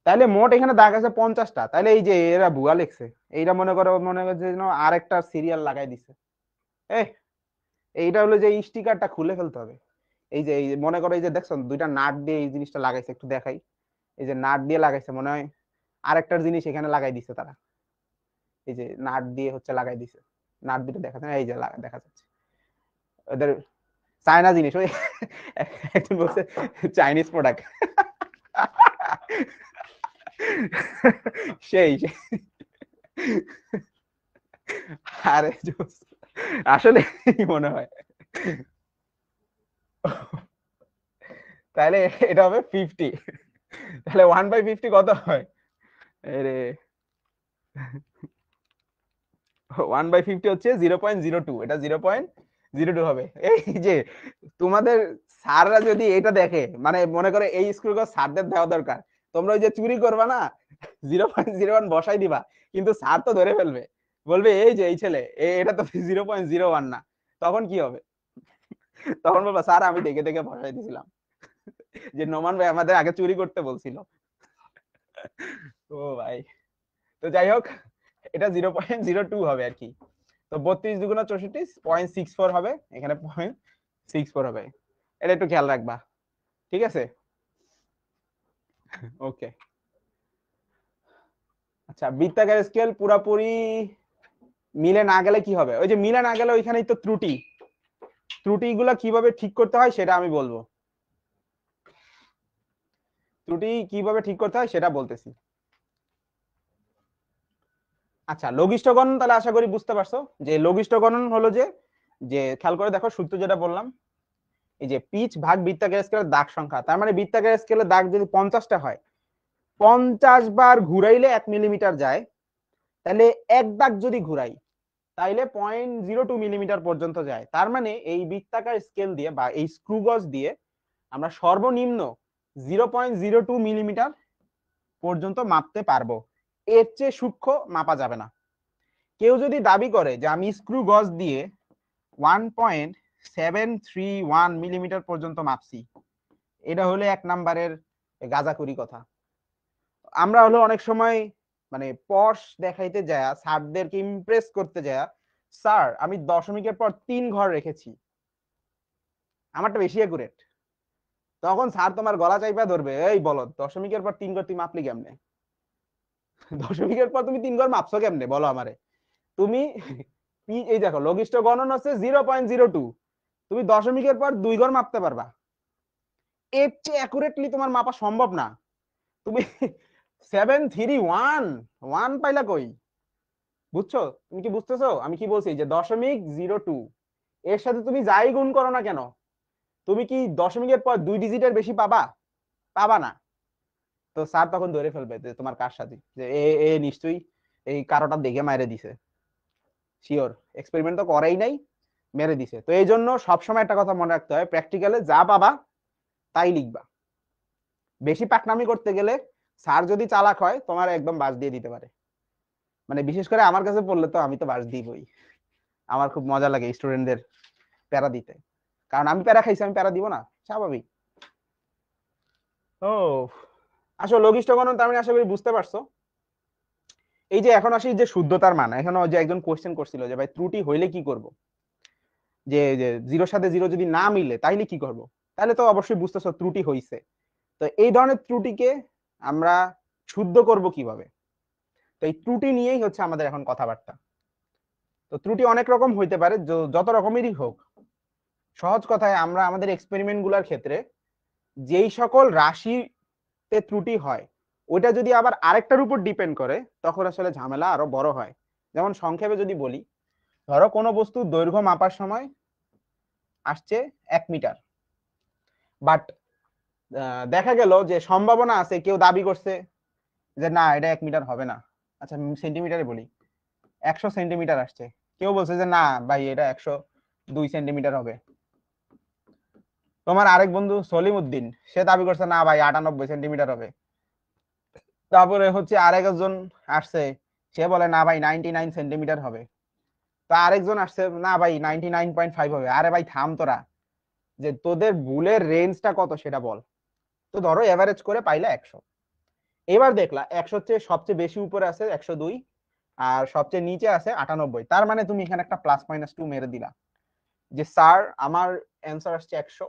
তাইলে মোট এখানে দাগ আছে 50টা। তাইলে এই যে এরা ভুয়া লিখছে, এইটা মনে করছে যেন আরেকটা সিরিয়াল লাগাই দিছে। এ এইটা হলো যে স্টিকারটা খুলে ফেলতে হবে। এই যে মনে করো এই যে দেখছো দুইটা নাট দিয়ে এই জিনিসটা লাগাইছে, একটু দেখাই। এই যে নাট দিয়ে লাগাইছে, মনে হয় আরেকটার জিনিস এখানে লাগাই দিছে তারা। এই যে নাট দিয়ে হচ্ছে লাগাই দিছে, নাট দুটো দেখা যায়, এই যে দেখা যাচ্ছে ওদের চায়না জিনিস। ওই একজন বলছে চাইনিজ প্রোডাক্ট। সেই আরে আসলে মনে হয়, তাহলে এটা হবে 50। তাহলে 1/50 কত হয়, রে 1/50 হচ্ছে 0.02, এটা 0.02 হবে। এই যে তোমাদের স্যাররা যদি এটা দেখে, মানে মনে করে এই স্কুল স্যারদের দেওয়া দরকার, তোমরা ওই যে চুরি করবা না, 0.01 বসাই দিবা, কিন্তু স্যার তো ধরে ফেলবে, বলবে এই যে এই ছেলে এটা তো 0.01 না। তখন কি হবে, তখন বলবা স্যার আমি দেখে দেখে বসাই দিয়েছিলাম, যে নোমান ভাই আমাদের আগে চুরি করতে বলছিল। ও ভাই, তো যাই হোক, এটা 0.02 হবে আর কি। তো 32 দুগুণ 64, 0.64 হবে, এখানে 0.64 হবে, এটা একটু খেয়াল রাখবা, ঠিক আছে। ওকে। আচ্ছা বৃত্তাকার স্কেল পুরাপুরি মিলে না গেলে কি হবে, ওই যে মিলে না গেলে ওইখানেই তো ত্রুটি, ত্রুটিগুলো কিভাবে ঠিক করতে হয় সেটা আমি বলবো, ত্রুটি কিভাবে ঠিক করতে হয় সেটা বলতেছি। আচ্ছা লঘিষ্ঠ গণন তাহলে আশা করি বুঝতে পারছো, যে লঘিষ্ঠ গণন হলো যে, যে খেয়াল করে দেখো সূত্র যেটা বললাম, এই যে পিচ ভাগ বৃত্তাকার স্কেলের দাগ সংখ্যা, তার মানে বৃত্তাকার স্কেলের দাগ যদি 50টা হয়, 50 বার ঘুরাইলে 1 মিলিমিটার যায়, তাহলে এক দাগ যদি ঘুরাই তাইলে 0.02 মিলিমিটার পর্যন্ত যায়। তার মানে এই বৃত্তাকার স্কেল দিয়ে বা এই স্ক্রু গজ দিয়ে আমরা সর্বনিম্ন 0.02 মিলিমিটার পর্যন্ত মাপতে পারবো, এর চেয়ে সূক্ষ্ম মাপা যাবে না। কেউ যদি দাবি করে যে আমি স্ক্রু গজ দিয়ে 1.731 মিলিমিটার পর্যন্ত মাপছি, এটা হলে এক নাম্বারের গাঁজাখুরি কথা। আমরা হলো অনেক সময় মানে পশ দেখাইতে যায়, স্যারদেরকে ইমপ্রেস করতে যায়, স্যার আমি দশমিকের পর 3 ঘর রেখেছি, আমারটা বেশি অ্যাকুরেট। তখন স্যার তোমার গলা চাইপা ধরবে, এই বলো দশমিকের পর 3 ঘর তুই মাপলি কেমনে? দশমিকের পর তুমি 3 ঘর মাপছো কেমনে বলো আমারে? তুমি এই দেখো লঘিষ্ঠ গণন হচ্ছে 0.02, তুমি দশমিকের পর 2 ঘর মাপতে পারবা, এর চেয়ে অ্যাকুরেটলি তোমার মাপা সম্ভব না। তুমি 731 পাইলা কই? বুঝছো? তুমি কি বুঝতেছো আমি কি বলছি? যে 0.02 এর সাথে তুমি যাই গুণ করো না কেন, তুমি কি দশমিকের পর 2 ডিজিটের বেশি পাবা? পাবা না। তো স্যার তখন ধরে ফেলবে যে তোমার কার সাথে, যে এ নিশ্চয়ই এই কারোটা দেখে মাইরে দিছে, শিওর এক্সপেরিমেন্ট তো করেই নাই, মেরে দিছে। তো এই জন্য সবসময় একটা কথা মনে রাখতে হয়, প্র্যাকটিক্যালে যা পাবা তাই লিখবা। বেশি পাকনামি করতে গেলে স্যার যদি চালাক হয় তোমার একদম বাস দিয়ে দিতে পারে। মানে বিশেষ করে আমার কাছে পড়লে তো আমি তো বাস দিবই, আমার খুব মজা লাগে স্টুডেন্টদের প্যারা দিতে, কারণ আমি প্যারা খাইছি, আমি প্যারা দিব না, স্বাভাবিক। ও আসলে লঘিষ্ঠ গণন তার মানে আশা করি বুঝতে পারছো। এই যে এখন আসি যে শুদ্ধতার মান, এখানে যে একজন কোশ্চেন করছিল যে ভাই ত্রুটি হইলে কি করব, যে জিরোর সাথে জিরো যদি না মিলে তাইলে কি করব? তাহলে তো অবশ্যই বুঝতেছো ত্রুটি হইছে। তো এই ধরনের ত্রুটিকে আমরা শুদ্ধ করব কিভাবে? তো এই ত্রুটি নিয়েই হচ্ছে আমাদের এখন কথাবার্তা। তো ত্রুটি অনেক রকম হইতে পারে, যত রকমেরই হোক। সহজ কথায় আমরা আমাদের এক্সপেরিমেন্ট গুলার ক্ষেত্রে যেই সকল রাশিতে ত্রুটি হয়, ওইটা যদি আবার আরেকটার উপর ডিপেন্ড করে তখন আসলে ঝামেলা আরো বড় হয়। যেমন সংক্ষেপে যদি বলি, ধরো কোনো বস্তুর দৈর্ঘ্য মাপার সময় আসছে 1 মিটার, বাট দেখা গেল যে সম্ভাবনা আছে, কেউ দাবি করছে যে না এটা 1 মিটার হবে না, আচ্ছা সেন্টিমিটারে বলি 100 সেন্টিমিটার আসছে, কেউ বলছে যে না ভাই এটা 102 সেন্টিমিটার হবে। তোমার আরেক বন্ধু সলিম উদ্দিন সে দাবি করছে না ভাই 98 সেন্টিমিটার হবে। তারপরে হচ্ছে আরেকজন আসছে, সে বলে না ভাই 99 সেন্টিমিটার হবে। তো আরেকজন আসছে, না ভাই 99.5 হবে। আরে ভাই থাম তোরা, যে তোদের ভুলের রেঞ্জটা কত সেটা বল। তো ধরো এভারেজ করে পাইলে 100, এবার দেখলা 100 চেয়ে সবচেয়ে বেশি উপরে আছে 102 আর সবচেয়ে নিচে আছে 98, তার মানে তুমি এখানে একটা +-2 মেরে দিলা যে স্যার আমার অ্যান্সার আসছে 100,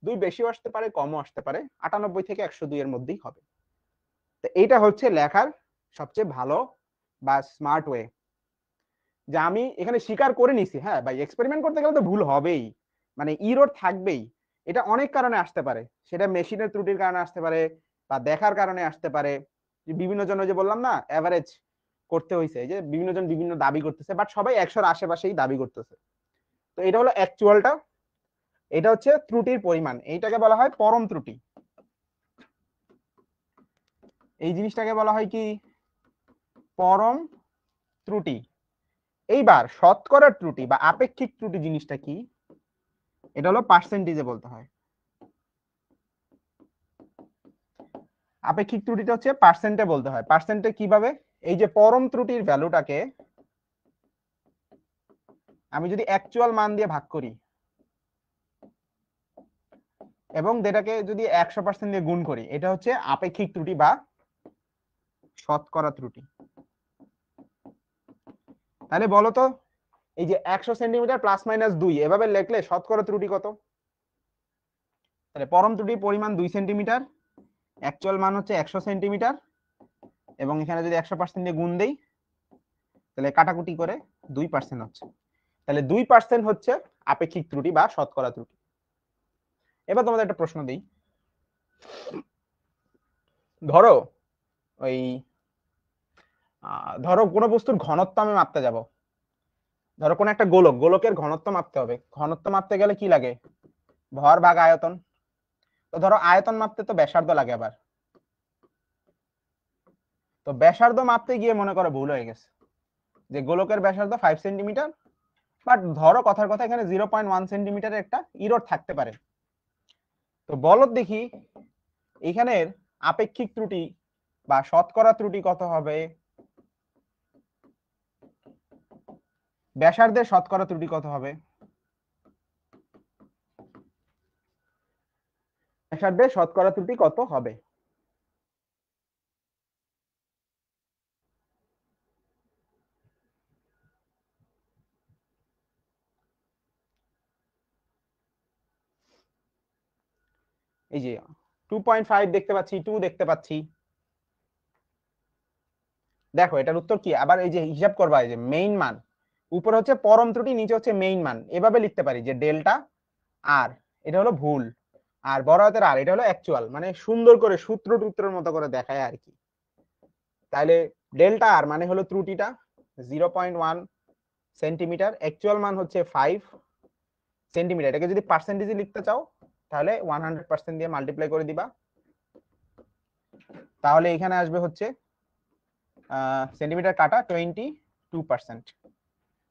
2 বেশিও আসতে পারে কমও আসতে পারে, 98 থেকে 102 এর মধ্যেই হবে। তো এইটা হচ্ছে লেখার সবচেয়ে ভালো বা স্মার্ট ওয়ে, যে আমি এখানে স্বীকার করে নিছি হ্যাঁ ভাই এক্সপেরিমেন্ট করতে গেলে তো ভুল হবেই, মানে ইরর থাকবেই। এটা অনেক কারণে আসতে পারে, সেটা মেশিনের ত্রুটির কারণে আসতে পারে বা দেখার কারণে আসতে পারে। বিভিন্ন জন যে বললাম না এভারেজ করতে হয়েছে, যে বিভিন্ন জন বিভিন্ন দাবি করতেছে, বাট সবাই 100-র আশেপাশেই দাবি করতেছে। তো এটা হলো অ্যাকচুয়ালটা, এটা হচ্ছে ত্রুটির পরিমাণ, এইটাকে বলা হয় পরম ত্রুটি। এই জিনিসটাকে বলা হয় কি? পরম ত্রুটি। এইবার শতকরা ত্রুটি বা আপেক্ষিক ত্রুটি জিনিসটা কি? এটা হলো পার্সেন্টেজে বলতে হয়। আপেক্ষিক ত্রুটিটা হচ্ছে পার্সেন্টে বলতে হয়। পার্সেন্টে কিভাবে? এই যে পরম ত্রুটির ভ্যালুটাকে আমি যদি অ্যাকচুয়াল মান দিয়ে ভাগ করি এবং যেটাকে যদি 100% দিয়ে গুণ করি, এটা হচ্ছে আপেক্ষিক ত্রুটি বা শতকরা ত্রুটি। তাহলে বলো তো, এই যে 100 সেন্টিমিটার +-2 এভাবে লিখলে শতকরা ত্রুটি কত? তাহলে পরম ত্রুটির পরিমাণ 2 সেন্টিমিটার, অ্যাকচুয়াল মান হচ্ছে 100 সেন্টিমিটার, এবং এখানে যদি 100% দিয়ে গুণ দেই তাহলে কাটাকুটি করে 2% হচ্ছে। তাহলে 2% হচ্ছে আপেক্ষিক ত্রুটি বা শতকরা ত্রুটি। এবার তোমাদের একটা প্রশ্ন দিই, ধরো ওই ধরো কোনো বস্তুর ঘনত্ব আমি মাপতে যাব, ধরো কোন একটা গোলক, গোলকের ঘনত্ব মাপতে হবে। ঘনত্ব মাপতে গেলে কি লাগে? ভর ভাগ আয়তন। তো ধরো আয়তন মাপতে তো ব্যাসার্ধ লাগে, আবার তো ব্যাসার্ধ মাপতে গিয়ে মনে করো ভুল হয়ে গেছে, যে গোলকের ব্যাসার্ধ 5 সেন্টিমিটার, বাট ধরো কথার কথা এখানে 0.1 সেন্টিমিটারের একটা ইরর থাকতে পারে। তো বলো দেখি এখানের আপেক্ষিক ত্রুটি বা শতকরা ত্রুটি কত হবে, ব্যাসার্ধের শতকরা ত্রুটি কত হবে, ব্যাসার্ধের শতকরা ত্রুটি কত হবে। এই যে 2.5 দেখতে পাচ্ছি, 2 দেখতে পাচ্ছি। দেখো এটার উত্তর কি, আবার এই যে হিসাব করবা, এই যে মেইন মান উপরে হচ্ছে পরম ত্রুটি, নিচে হচ্ছে মেইন মান, এভাবে লিখতে পারি যে ডেল্টা আর, এটা হলো ভুল, আর বড় হাতের আর, এটা হলো অ্যাকচুয়াল, মানে সুন্দর করে সূত্র টুত্রের মতো করে দেখায় আর কি। তাহলে ডেল্টা আর মানে হলো ত্রুটিটা 0.1 সেন্টিমিটার, অ্যাকচুয়াল মান হচ্ছে 5 সেন্টিমিটার। এটাকে যদি পার্সেন্টেজে লিখতে চাও তাহলে 100% দিয়ে মাল্টিপ্লাই করে দিবা, তাহলে এখানে আসবে হচ্ছে সেন্টিমিটার কাটা 22%।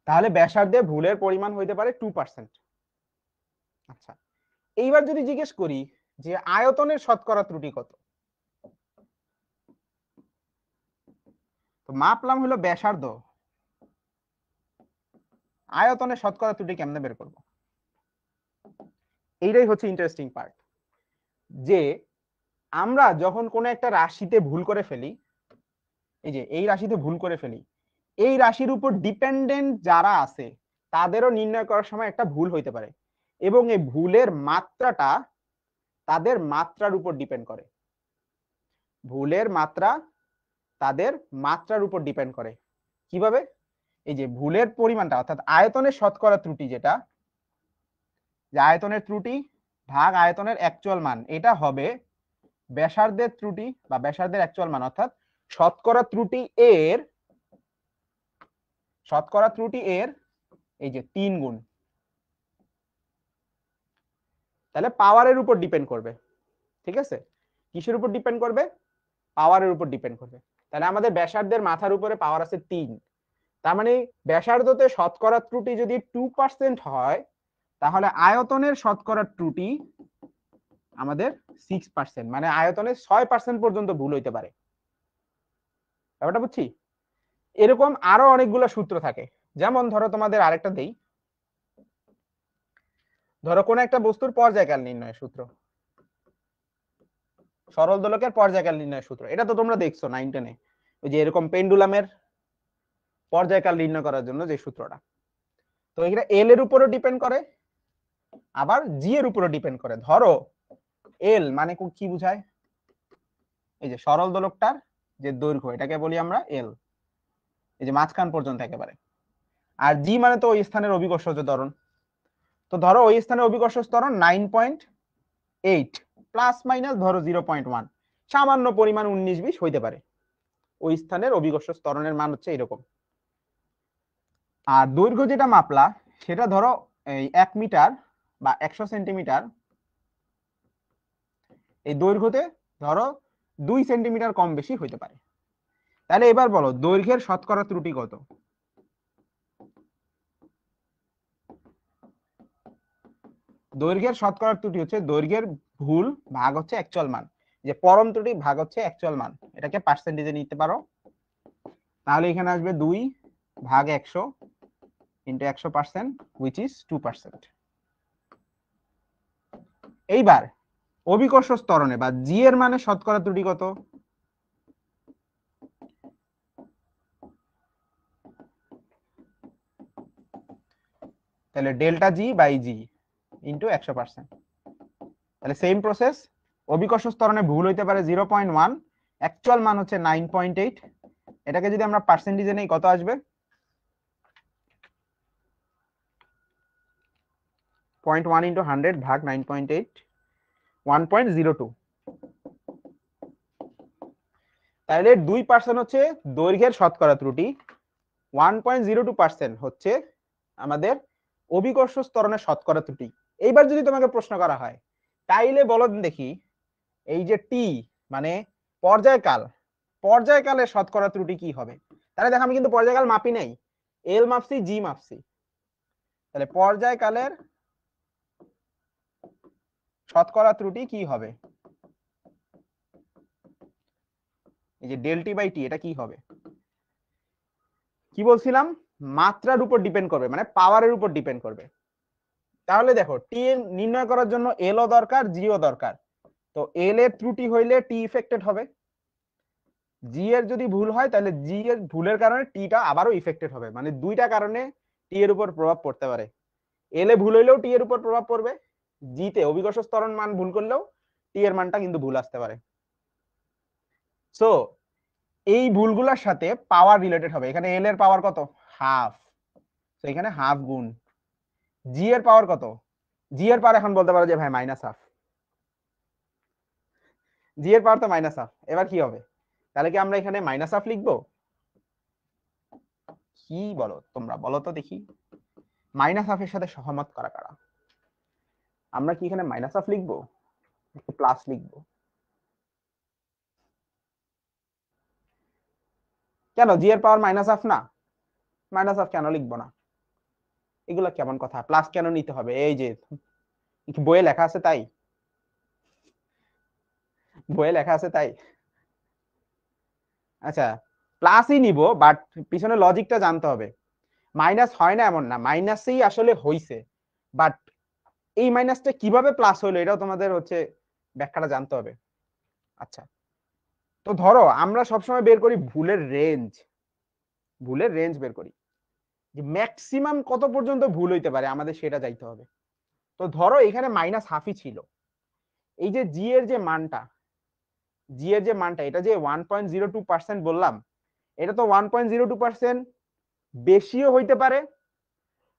তাহলে ব্যাসার্ধে ভুলের পরিমাণ হইতে পারে 2%। আচ্ছা, এইবার যদি জিজ্ঞেস করি যে আয়তনের শতকরা ত্রুটি কত, তো মাপলাম হলো ব্যাসার্ধ, আয়তনের শতকরা ত্রুটি কেমনে বের করব, এইটাই হচ্ছে ইন্টারেস্টিং পার্ট। যে আমরা যখন কোনো একটা রাশিতে ভুল করে ফেলি, এই যে এই রাশিতে ভুল করে ফেলি, এই রাশির উপর ডিপেন্ডেন্ট যারা আছে তাদেরও নির্ণয় করার সময় একটা ভুল হইতে পারে, এবং এই ভুলের মাত্রাটা তাদের মাত্রার উপর ডিপেন্ড করে, ভুলের মাত্রা তাদের মাত্রার উপর ডিপেন্ড করে। কিভাবে, এই যে ভুলের পরিমাণটা অর্থাৎ আয়তনের শতকরা ত্রুটি, যেটা যে আয়তনের ত্রুটি ভাগ আয়তনের অ্যাকচুয়াল মান, এটা হবে ব্যাসার্ধের ত্রুটি বা ব্যাসার্ধের অ্যাকচুয়াল মান, অর্থাৎ শতকরা ত্রুটি এর, শতকরা ত্রুটি এর এই যে 3 গুণ। তাহলে পাওয়ারের উপর ডিপেন্ড করবে, ঠিক আছে, কিসের উপর ডিপেন্ড করবে, পাওয়ারের উপর ডিপেন্ড করবে। তাহলে আমাদের ব্যাসার্ধের মাথার উপরে পাওয়ার আছে 3, তার মানে ব্যাসার্ধতে শতকরা ত্রুটি যদি 2% হয়, তাহলে আয়তনের শতকরা ত্রুটি আমাদের 6%, মানে আয়তনের 6% পর্যন্ত ভুল হইতে পারে। ব্যাপারটা বুঝছি। এরকম আরো অনেকগুলো সূত্র থাকে, যেমন ধরো তোমাদের আরেকটা দেই, ধরো কোন একটা বস্তুর পর্যায়কাল নির্ণয়ের সূত্র, সরল দোলকের পর্যায়কাল নির্ণয়ের সূত্র, এটা তো তোমরা দেখছো 9-10-এ, ওই যে এরকম পেন্ডুলামের পর্যায়কাল নির্ণয় করার জন্য যে সূত্রটা। তো এটা এল এর উপরও ডিপেন্ড করে, আবার জি এর উপরও ডিপেন্ড করে। ধরো এল মানে কি বুঝায়, এই যে সরল দোলকটার যে দৈর্ঘ্য, এটাকে বলি আমরা এল, এই যে মাঝখান পর্যন্ত একেবারে। আর জি মানে তো ওই স্থানের অভিকর্ষজ ত্বরণ। তো ধরো ওই স্থানের অভিকর্ষজ ত্বরণ 9.8 প্লাস মাইনাস ধরো 0.1, সামান্য পরিমাণ 19-20 হইতে পারে, ওই স্থানের অভিকর্ষজ ত্বরণের মান হচ্ছে এরকম। আর দৈর্ঘ্য যেটা মাপলা সেটা ধরো এই 1 মিটার বা 100 সেন্টিমিটার, এই দৈর্ঘ্যতে ধরো 2 সেন্টিমিটার কম বেশি হইতে পারে। তাহলে এবার বলো দৈর্ঘ্যের শতকরা ত্রুটি কত, দৈর্ঘ্যের শতকরা ত্রুটি হচ্ছে দৈর্ঘ্যের ভুল ভাগ হচ্ছে অ্যাকচুয়াল মান, যে পরম ত্রুটি ভাগ হচ্ছে অ্যাকচুয়াল মান, এটাকে পার্সেন্টেজে নিতে পারো। তাহলে এখানে আসবে 2 ভাগ 100 ইন্টু 100%, হুইচ ইজ 2%। এইবার অভিকর্ষ ত্বরণে বা জি এর মানে শতকরা ত্রুটি কত, তাহলে delta g by g into 100%। তাহলে সেম প্রসেস, অভিকর্ষ ত্বরণে ভুল হইতে পারে 0.1, অ্যাকচুয়াল মান হচ্ছে 9.8, এটাকে যদি আমরা পার্সেন্টেজে নেই কত আসবে, 0.1 ইন্টু 100 ভাগ 9.8, 1.02। তাহলে 2% হচ্ছে দৈর্ঘ্যের শতকরা ত্রুটি, 1.02% হচ্ছে আমাদের অভিকর্ষ ত্বরণের শতকরা ত্রুটি। এইবার যদি তোমাকে প্রশ্ন করা হয় তাইলে বলো দেখি, এই যে টি মানে পর্যায়কাল, পর্যায়কালের শতকরা ত্রুটি কি হবে। তাহলে দেখো আমি কিন্তু পর্যায়কাল মাপি নাই, এল মাপছি জি মাপছি, তাহলে পর্যায়কালের শতকরা ত্রুটি কি হবে, এই যে ডেল টি বাই টি এটা কি হবে, কি বলছিলাম, মাত্রার উপর ডিপেন্ড করবে, মানে পাওয়ারের উপর ডিপেন্ড করবে। তাহলে দেখো টি নির্ণয় করার জন্য এল ও দরকার, জি ও দরকার। তো এল এর ত্রুটি হইলে টি ইফেক্টেড হবে, জি এর যদি ভুল হয় তাহলে জি এর ভুলের কারণে টিটা আবারও ইফেক্টেড হবে, মানে দুইটা কারণে টি এর উপর প্রভাব পড়তে পারে। এল এ ভুল হইলেও টি এর উপর প্রভাব পড়বে, জি তে অভিকর্ষ ত্বরণ মান ভুল করলেও টি এর মানটা কিন্তু ভুল আসতে পারে। সো এই ভুলগুলোর সাথে পাওয়ার রিলেটেড হবে। এখানে এল এর পাওয়ার কত, হাফ, তো এখানে হাফ গুণ জি এর পাওয়ার কত, জি এর পাওয়ার এখন বলতে পারো যে ভাই মাইনাস হাফ, জি এর পাওয়ার তো মাইনাস হাফ। এবার কি হবে, তাহলে কি আমরা এখানে মাইনাস হাফ লিখবো, কি বলো তোমরা, বলো তো দেখি, মাইনাস হাফের সাথে সহমত করা কারা, আমরা কি এখানে মাইনাস হাফ লিখবো প্লাস লিখবো, কেন জি এর পাওয়ার মাইনাস হাফ না, মাইনাস হাফ কেন লিখবো না, এগুলো কেমন কথা, প্লাস কেন নিতে হবে, এই যে বইয়ে লেখা আছে তাই, বইয়ে লেখা আছে তাই। আচ্ছা প্লাসই নিব, বাট পিছনে লজিকটা জানতে হবে। মাইনাস হয় না এমন না, মাইনাসই আসলে হইছে, বাট এই মাইনাসটা কিভাবে প্লাস হলো এটাও তোমাদের হচ্ছে ব্যাখ্যাটা জানতে হবে। আচ্ছা তো ধরো আমরা সবসময় বের করি ভুলের রেঞ্জ, ভুলের রেঞ্জ বের করি, যে ম্যাক্সিমাম কত পর্যন্ত ভুল হইতে পারে আমাদের সেটা যাইতে হবে। তো ধরো এখানে মাইনাস হাফই ছিল, এই যে জি এর যে মানটা, জি এর যে মানটা এটা যে 1.02% বললাম, এটা তো 1.02% বেশিও হইতে পারে,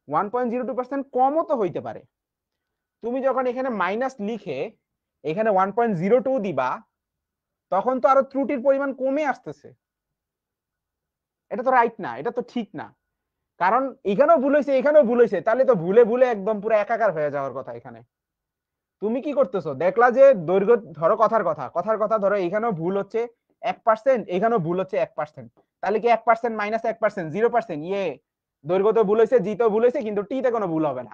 1.02% কমও তো হইতে পারে। তুমি যখন এখানে মাইনাস লিখে এখানে 1.02 দিবা, তখন তো আরো ত্রুটির পরিমাণ কমে আসতেছে, এটা তো রাইট না, এটা তো ঠিক না। কারণ এখানেও ভুল হয়েছে এখানেও ভুল হয়েছে, তাহলে তো ভুলে ভুলে একদম পুরো একাকার হয়ে যাওয়ার কথা। এখানে তুমি কি করতেছো, দেখলা যে দৈর্ঘ্য, ধরো কথার কথা, কথার কথা ধরো এখানেও ভুল হচ্ছে 1%, এখানেও ভুল হচ্ছে 1%, তাহলে কি 1% মাইনাস 1% 0%, ইয়ে দৈর্ঘ্য তো ভুল হয়েছে, জি তো ভুল হয়েছে, কিন্তু টি তে কোনো ভুল হবে না।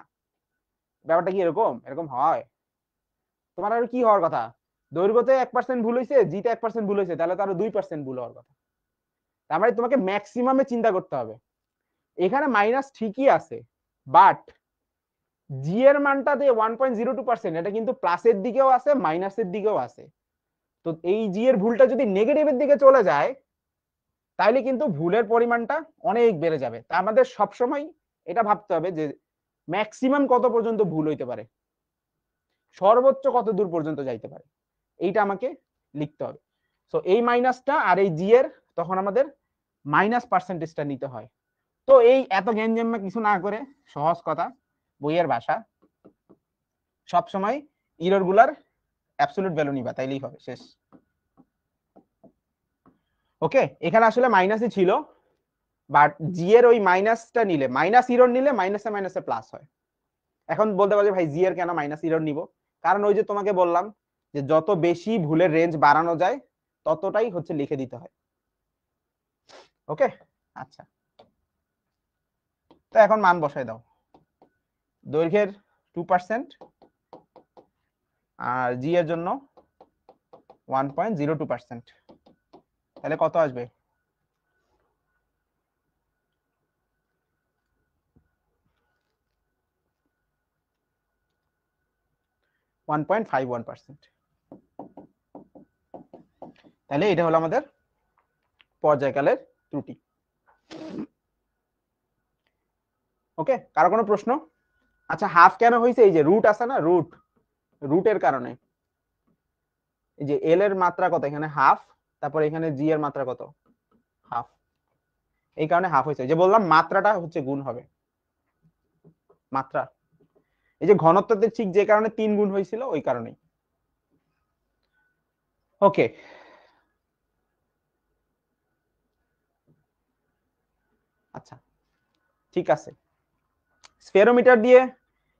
ব্যাপারটা কি এরকম, এরকম হয়? তোমার আর কি হওয়ার কথা, দৈর্ঘ্যতে 1% ভুল হয়েছে, জিতে 1% ভুল হয়েছে, তাহলে তো আরো 2% ভুল হওয়ার কথা। তার মানে তোমাকে ম্যাক্সিমামে চিন্তা করতে হবে। এখানে মাইনাস ঠিকই আছে, বাট জি এর মানটা যে 1.02%, এটা কিন্তু প্লাসের দিকেও আছে মাইনাসের দিকেও আছে। তো এই জি এর ভুলটা যদি নেগেটিভের দিকে চলে যায়, তাহলে কিন্তু ভুলের পরিমাণটা অনেক বেড়ে যাবে। তা আমাদের সবসময় এটা ভাবতে হবে যে ম্যাক্সিমাম কত পর্যন্ত ভুল হইতে পারে, সর্বোচ্চ কত দূর পর্যন্ত যাইতে পারে, এইটা আমাকে লিখতে হবে। সো এই মাইনাসটা আর এই জি এর তখন আমাদের মাইনাস পার্সেন্টেজটা নিতে হয়। তো এই এত গ্যাঞ্জাম কিছু না করে, সহজ কথা, বইয়ের ভাষা, সব সময় ইরর গুলার অ্যাবসলিউট ভ্যালু নিবা, তাইলেই হবে, শেষ। ওকে, এখানে আসলে মাইনাসই ছিল, বাট জি এর ওই মাইনাসটা নিলে, মাইনাস ইরর নিলে মাইনাসে মাইনাসে প্লাস হয়। এখন বলতে পারবে ভাই জি এর কেন মাইনাস ইরর নিব, কারণ ওই যে তোমাকে বললাম যে যত বেশি ভুলের রেঞ্জ বাড়ানো যায় ততটাই হচ্ছে লিখে দিতে হয়। ওকে আচ্ছা, তো এখন মান বসাই দাও, দৈর্ঘ্যের 2% আর জি এর জন্য 1.02%, তাহলে কত আসবে, 1.51%। তাহলে এটা হলো আমাদের পর্যায়কালের ত্রুটি। ওকে, কারো কোনো প্রশ্ন? আচ্ছা হাফ কেন হয়েছে, এই যে রুট আছে না, রুট, রুটের কারণে। এই যে এল এর মাত্রা কত, এখানে হাফ, তারপর এখানে জি এর মাত্রা কত, হাফ, এই কারণে হাফ হয়েছে। যে বললাম মাত্রাটা হচ্ছে গুণ হবে, মাত্রা, এই যে ঘনত্বতে ঠিক যে কারণে 3 গুণ হয়েছিল ওই কারণেই। ওকে, আচ্ছা ঠিক আছে, স্ফেরোমিটার দিয়ে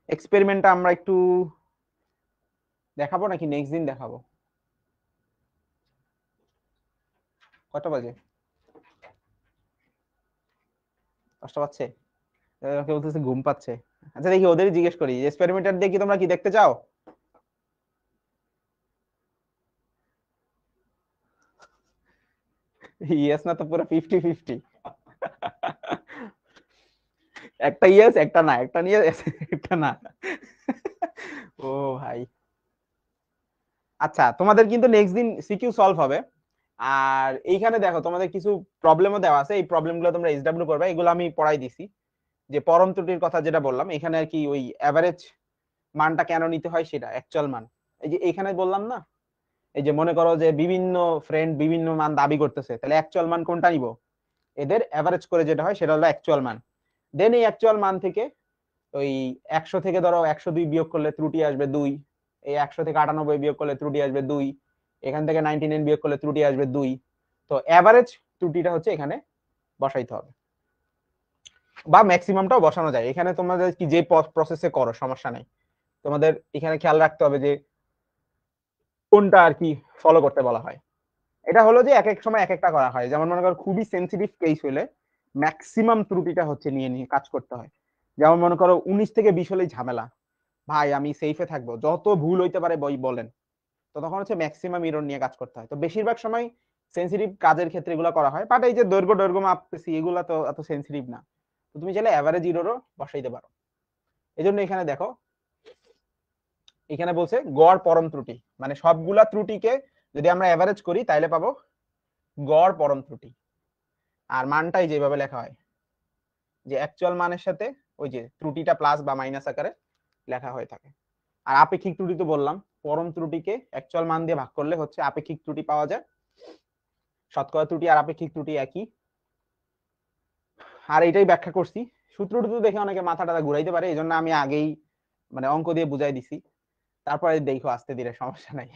এক্সপেরিমেন্টটা আমরা একটু দেখাবো নাকি নেক্সট দিন দেখাবো? কটা বাজে, 5টা বাজছে, কেউ বলতেছে ঘুম পাচ্ছে। আচ্ছা দেখি ওদেরই জিজ্ঞেস করি, এক্সপেরিমেন্টার দিয়ে কি তোমরা কি দেখতে চাও? ইয়েস না তো পুরো 50-50। একটা ইয়েস একটা না, একটা নিয়ে একটা না। ও ভাই, আচ্ছা তোমাদের কিন্তু নেক্সট দিন সিকিউ সলভ হবে। আর এইখানে দেখো তোমাদের কিছু প্রবলেমও দেওয়া আছে, এই প্রবলেমগুলো তোমরা এইচডব্লিউ করবে, এগুলো আমি পড়াই দিছি। যে পরম ত্রুটির কথা যেটা বললাম, এখানে আর কি ওই এভারেজ মানটা কেন নিতে হয় সেটা অ্যাকচুয়াল মান। এই যে এখানে বললাম না, এই যে মনে করো যে বিভিন্ন ফ্রেন্ড বিভিন্ন মান দাবি করতেছে, তাহলে অ্যাকচুয়াল মান কোনটা নিব? এদের এভারেজ করে যেটা হয় সেটা হলো অ্যাকচুয়াল মান। দেন এই অ্যাকচুয়াল মান থেকে ওই 100 থেকে ধরো 102 বিয়োগ করলে ত্রুটি আসবে 2, এই 100 থেকে 98 বিয়োগ করলে ত্রুটি আসবে 2, এখান থেকে 99 বিয়োগ করলে ত্রুটি আসবে 2। তো এভারেজ ত্রুটিটা হচ্ছে এখানে বসাইতে হবে, বা ম্যাক্সিমামটাও বসানো যায় এখানে, তোমাদের কি যে প্রসেসে করো সমস্যা নাই। তোমাদের এখানে খেয়াল রাখতে হবে যে কোনটা আর কি ফলো করতে বলা হয়। এটা হলো যে এক এক সময় এক একটা করা হয়, যেমন মনে করো খুবই সেন্সিটিভ কেস হলে ম্যাক্সিমাম ত্রুটিটা হচ্ছে নিয়ে নিয়ে কাজ করতে হয়। যেমন মনে করো 19 থেকে 20 হলেই ঝামেলা, ভাই আমি সেফে থাকবো যত ভুল হইতে পারে বই বলেন। তো তখন হচ্ছে ম্যাক্সিমাম ইরর নিয়ে কাজ করতে হয়। তো বেশিরভাগ সময় সেন্সিটিভ কাজের ক্ষেত্রে এগুলো করা হয়, বাট এই যে দৈর্ঘ্য দৈর্ঘ্য মাপতেছি এগুলো তো এত সেন্সিটিভ না। তো তুমি চাইলে অ্যাভারেজ ইররও বসাইতে পারো। এই জন্য এখানে দেখো, এখানে বলছে গড় পরম ত্রুটি, মানে সবগুলা ত্রুটিকে যদি আমরা অ্যাভারেজ করি তাহলে পাবো গড় পরম ত্রুটি। আর মানটাই যেভাবে লেখা হয়, যে অ্যাকচুয়াল মানের সাথে ওই যে ত্রুটিটা প্লাস বা মাইনাস আকারে লেখা হয়ে থাকে। আর আপেক্ষিক ত্রুটি তো বললাম, পরম ত্রুটিকে অ্যাকচুয়াল মান দিয়ে ভাগ করলে হচ্ছে আপেক্ষিক ত্রুটি পাওয়া যায়। শতকরা ত্রুটি আর আপেক্ষিক ত্রুটি একই। আর এটাই ব্যাখ্যা করছি। সূত্র টুত্র দেখে অনেকে মাথাটা ঘুরাইতে পারে, এই জন্য আমি আগেই মানে অঙ্ক দিয়ে বুঝাই দিছি, তারপরে দেখো আস্তে ধীরে, সমস্যা নাই।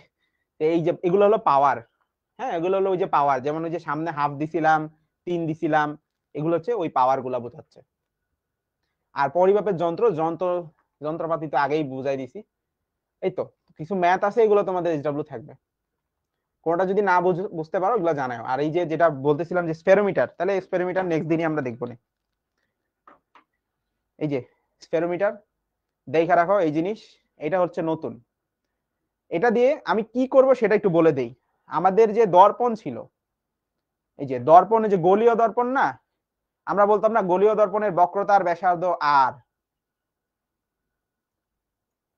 এই যে এগুলো হলো পাওয়ার, হ্যাঁ এগুলো হলো ওই যে পাওয়ার, যেমন ওই যে সামনে হাফ দিছিলাম 3 দিছিলাম, এগুলো হচ্ছে ওই পাওয়ার গুলা বোঝাচ্ছে। আর পরিমাপের যন্ত্রপাতি তো আগেই বুঝাই দিছি। এই তো কিছু ম্যাথ আছে, এগুলো তোমাদের এইচডব্লিউ থাকবে, কোনটা যদি না বুঝতে পারো এগুলো জানাও। আর এই যে যেটা বলতেছিলাম যে স্পেরোমিটার, তাহলে স্পেরোমিটার নেক্সট দিনই আমরা দেখবো না। এই যে স্পেরোমিটার দেখা রাখো এই জিনিস, এটা হচ্ছে নতুন। এটা দিয়ে আমি কি করব সেটা একটু বলে দেই। আমাদের যে দর্পণ ছিল, এই যে দর্পণ, যে গোলীয় দর্পণ না, আমরা বলতাম না গোলীয় দর্পণের বক্রতার ব্যাসার্ধ আর,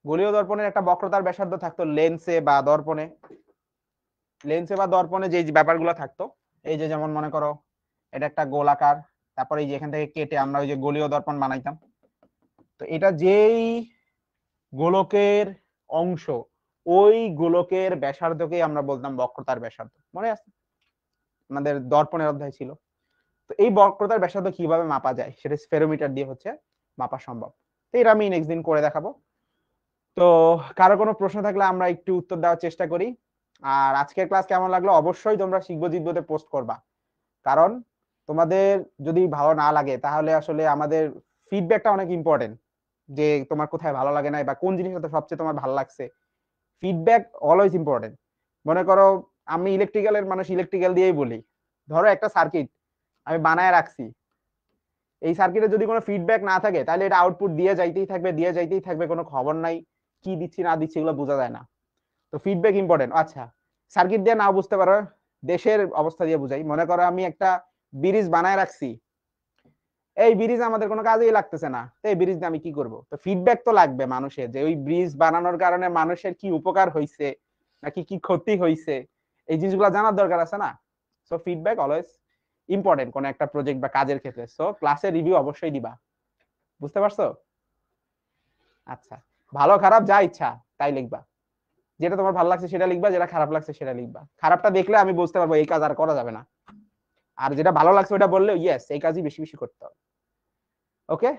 গোলীয় দর্পণের একটা বক্রতার ব্যাসার্ধ থাকতো লেন্সে বা দর্পণে, লেন্সে বা দর্পণে যে ব্যাপারগুলো থাকতো, এই যে যেমন মনে করো এটা একটা গোলাকার, তারপরে এই যে এখান থেকে কেটে আমরা ওই যে গোলীয় দর্পণ বানাইতাম। তো এটা যেই গোলকের অংশ, ওই গোলকের ব্যাসার্ধকে আমরা বলতাম বক্রতার ব্যাসার্ধ, মনে আছে আমাদের দর্পণের অধ্যায় ছিল। তো এই বক্রতার ব্যাসার্ধ কিভাবে মাপা যায় সেটা স্পেরোমিটার দিয়ে হচ্ছে মাপা সম্ভব। তো এটা আমি নেক্সট দিন করে দেখাবো। তো কারো কোনো প্রশ্ন থাকলে আমরা একটু উত্তর দেওয়ার চেষ্টা করি। আর আজকের ক্লাস কেমন লাগলো অবশ্যই তোমরা শিখবো জিতবোতে পোস্ট করবা, কারণ তোমাদের যদি ভালো না লাগে তাহলে আসলে আমাদের ফিডব্যাকটা অনেক ইম্পর্টেন্ট, যে তোমার কোথায় ভালো লাগে না বা কোন জিনিসটা সবচেয়ে তোমার ভালো লাগছে। Feedback always important. মনে করো আমি ইলেকট্রিক্যালের মানুষ, ইলেকট্রিক্যাল দিয়েই বলি, ধরো একটা সার্কিট আমি বানায় রাখছি, এই সার্কিটে যদি কোনো ফিডব্যাক না থাকে তাহলে এটা আউটপুট দিয়ে যাইতেই থাকবে দিয়ে যাইতেই থাকবে, কোনো খবর নাই কি দিচ্ছি না দিচ্ছি এগুলো বোঝা যায় না। তো ফিডব্যাক ইম্পর্টেন্ট। আচ্ছা সার্কিট দিয়ে না বুঝতে পারো, দেশের অবস্থা দিয়ে বুঝাই। মনে করো আমি একটা ব্রিজ বানায় রাখছি, এই ব্রিজ আমাদের কোনো কাজেই লাগতেছে না, তো এই ব্রিজ দিয়ে আমি কি করব? তো ফিডব্যাক তো লাগবে মানুষের, যে ওই ব্রিজ বানানোর কারণে মানুষের কি উপকার হয়েছে নাকি কি ক্ষতি হয়েছে, এই জিনিসগুলো জানার দরকার আছে না। সো ফিডব্যাক অলওয়েজ ইম্পর্টেন্ট কোন একটা প্রজেক্ট বা কাজের ক্ষেত্রে। সো ক্লাসের রিভিউ অবশ্যই দিবা, বুঝতে পারছো? আচ্ছা, ভালো খারাপ যা ইচ্ছা তাই লিখবা, যেটা তোমার ভালো লাগছে সেটা লিখবা, যেটা খারাপ লাগছে সেটা লিখবা। খারাপটা দেখলে আমি বুঝতে পারবো এই কাজ আর করা যাবে না, আর যেটা ভালো লাগছে ওটা বললে ইয়েস এই কাজই বেশি বেশি করতে হবে। ওকে,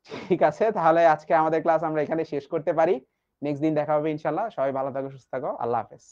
ঠিক আছে, তাহলে আজকে আমাদের ক্লাস আমরা এখানে শেষ করতে পারি। নেক্সট দিন দেখা হবে ইনশাল্লাহ। সবাই ভালো থাকো, সুস্থ থাকো, আল্লাহ হাফেজ।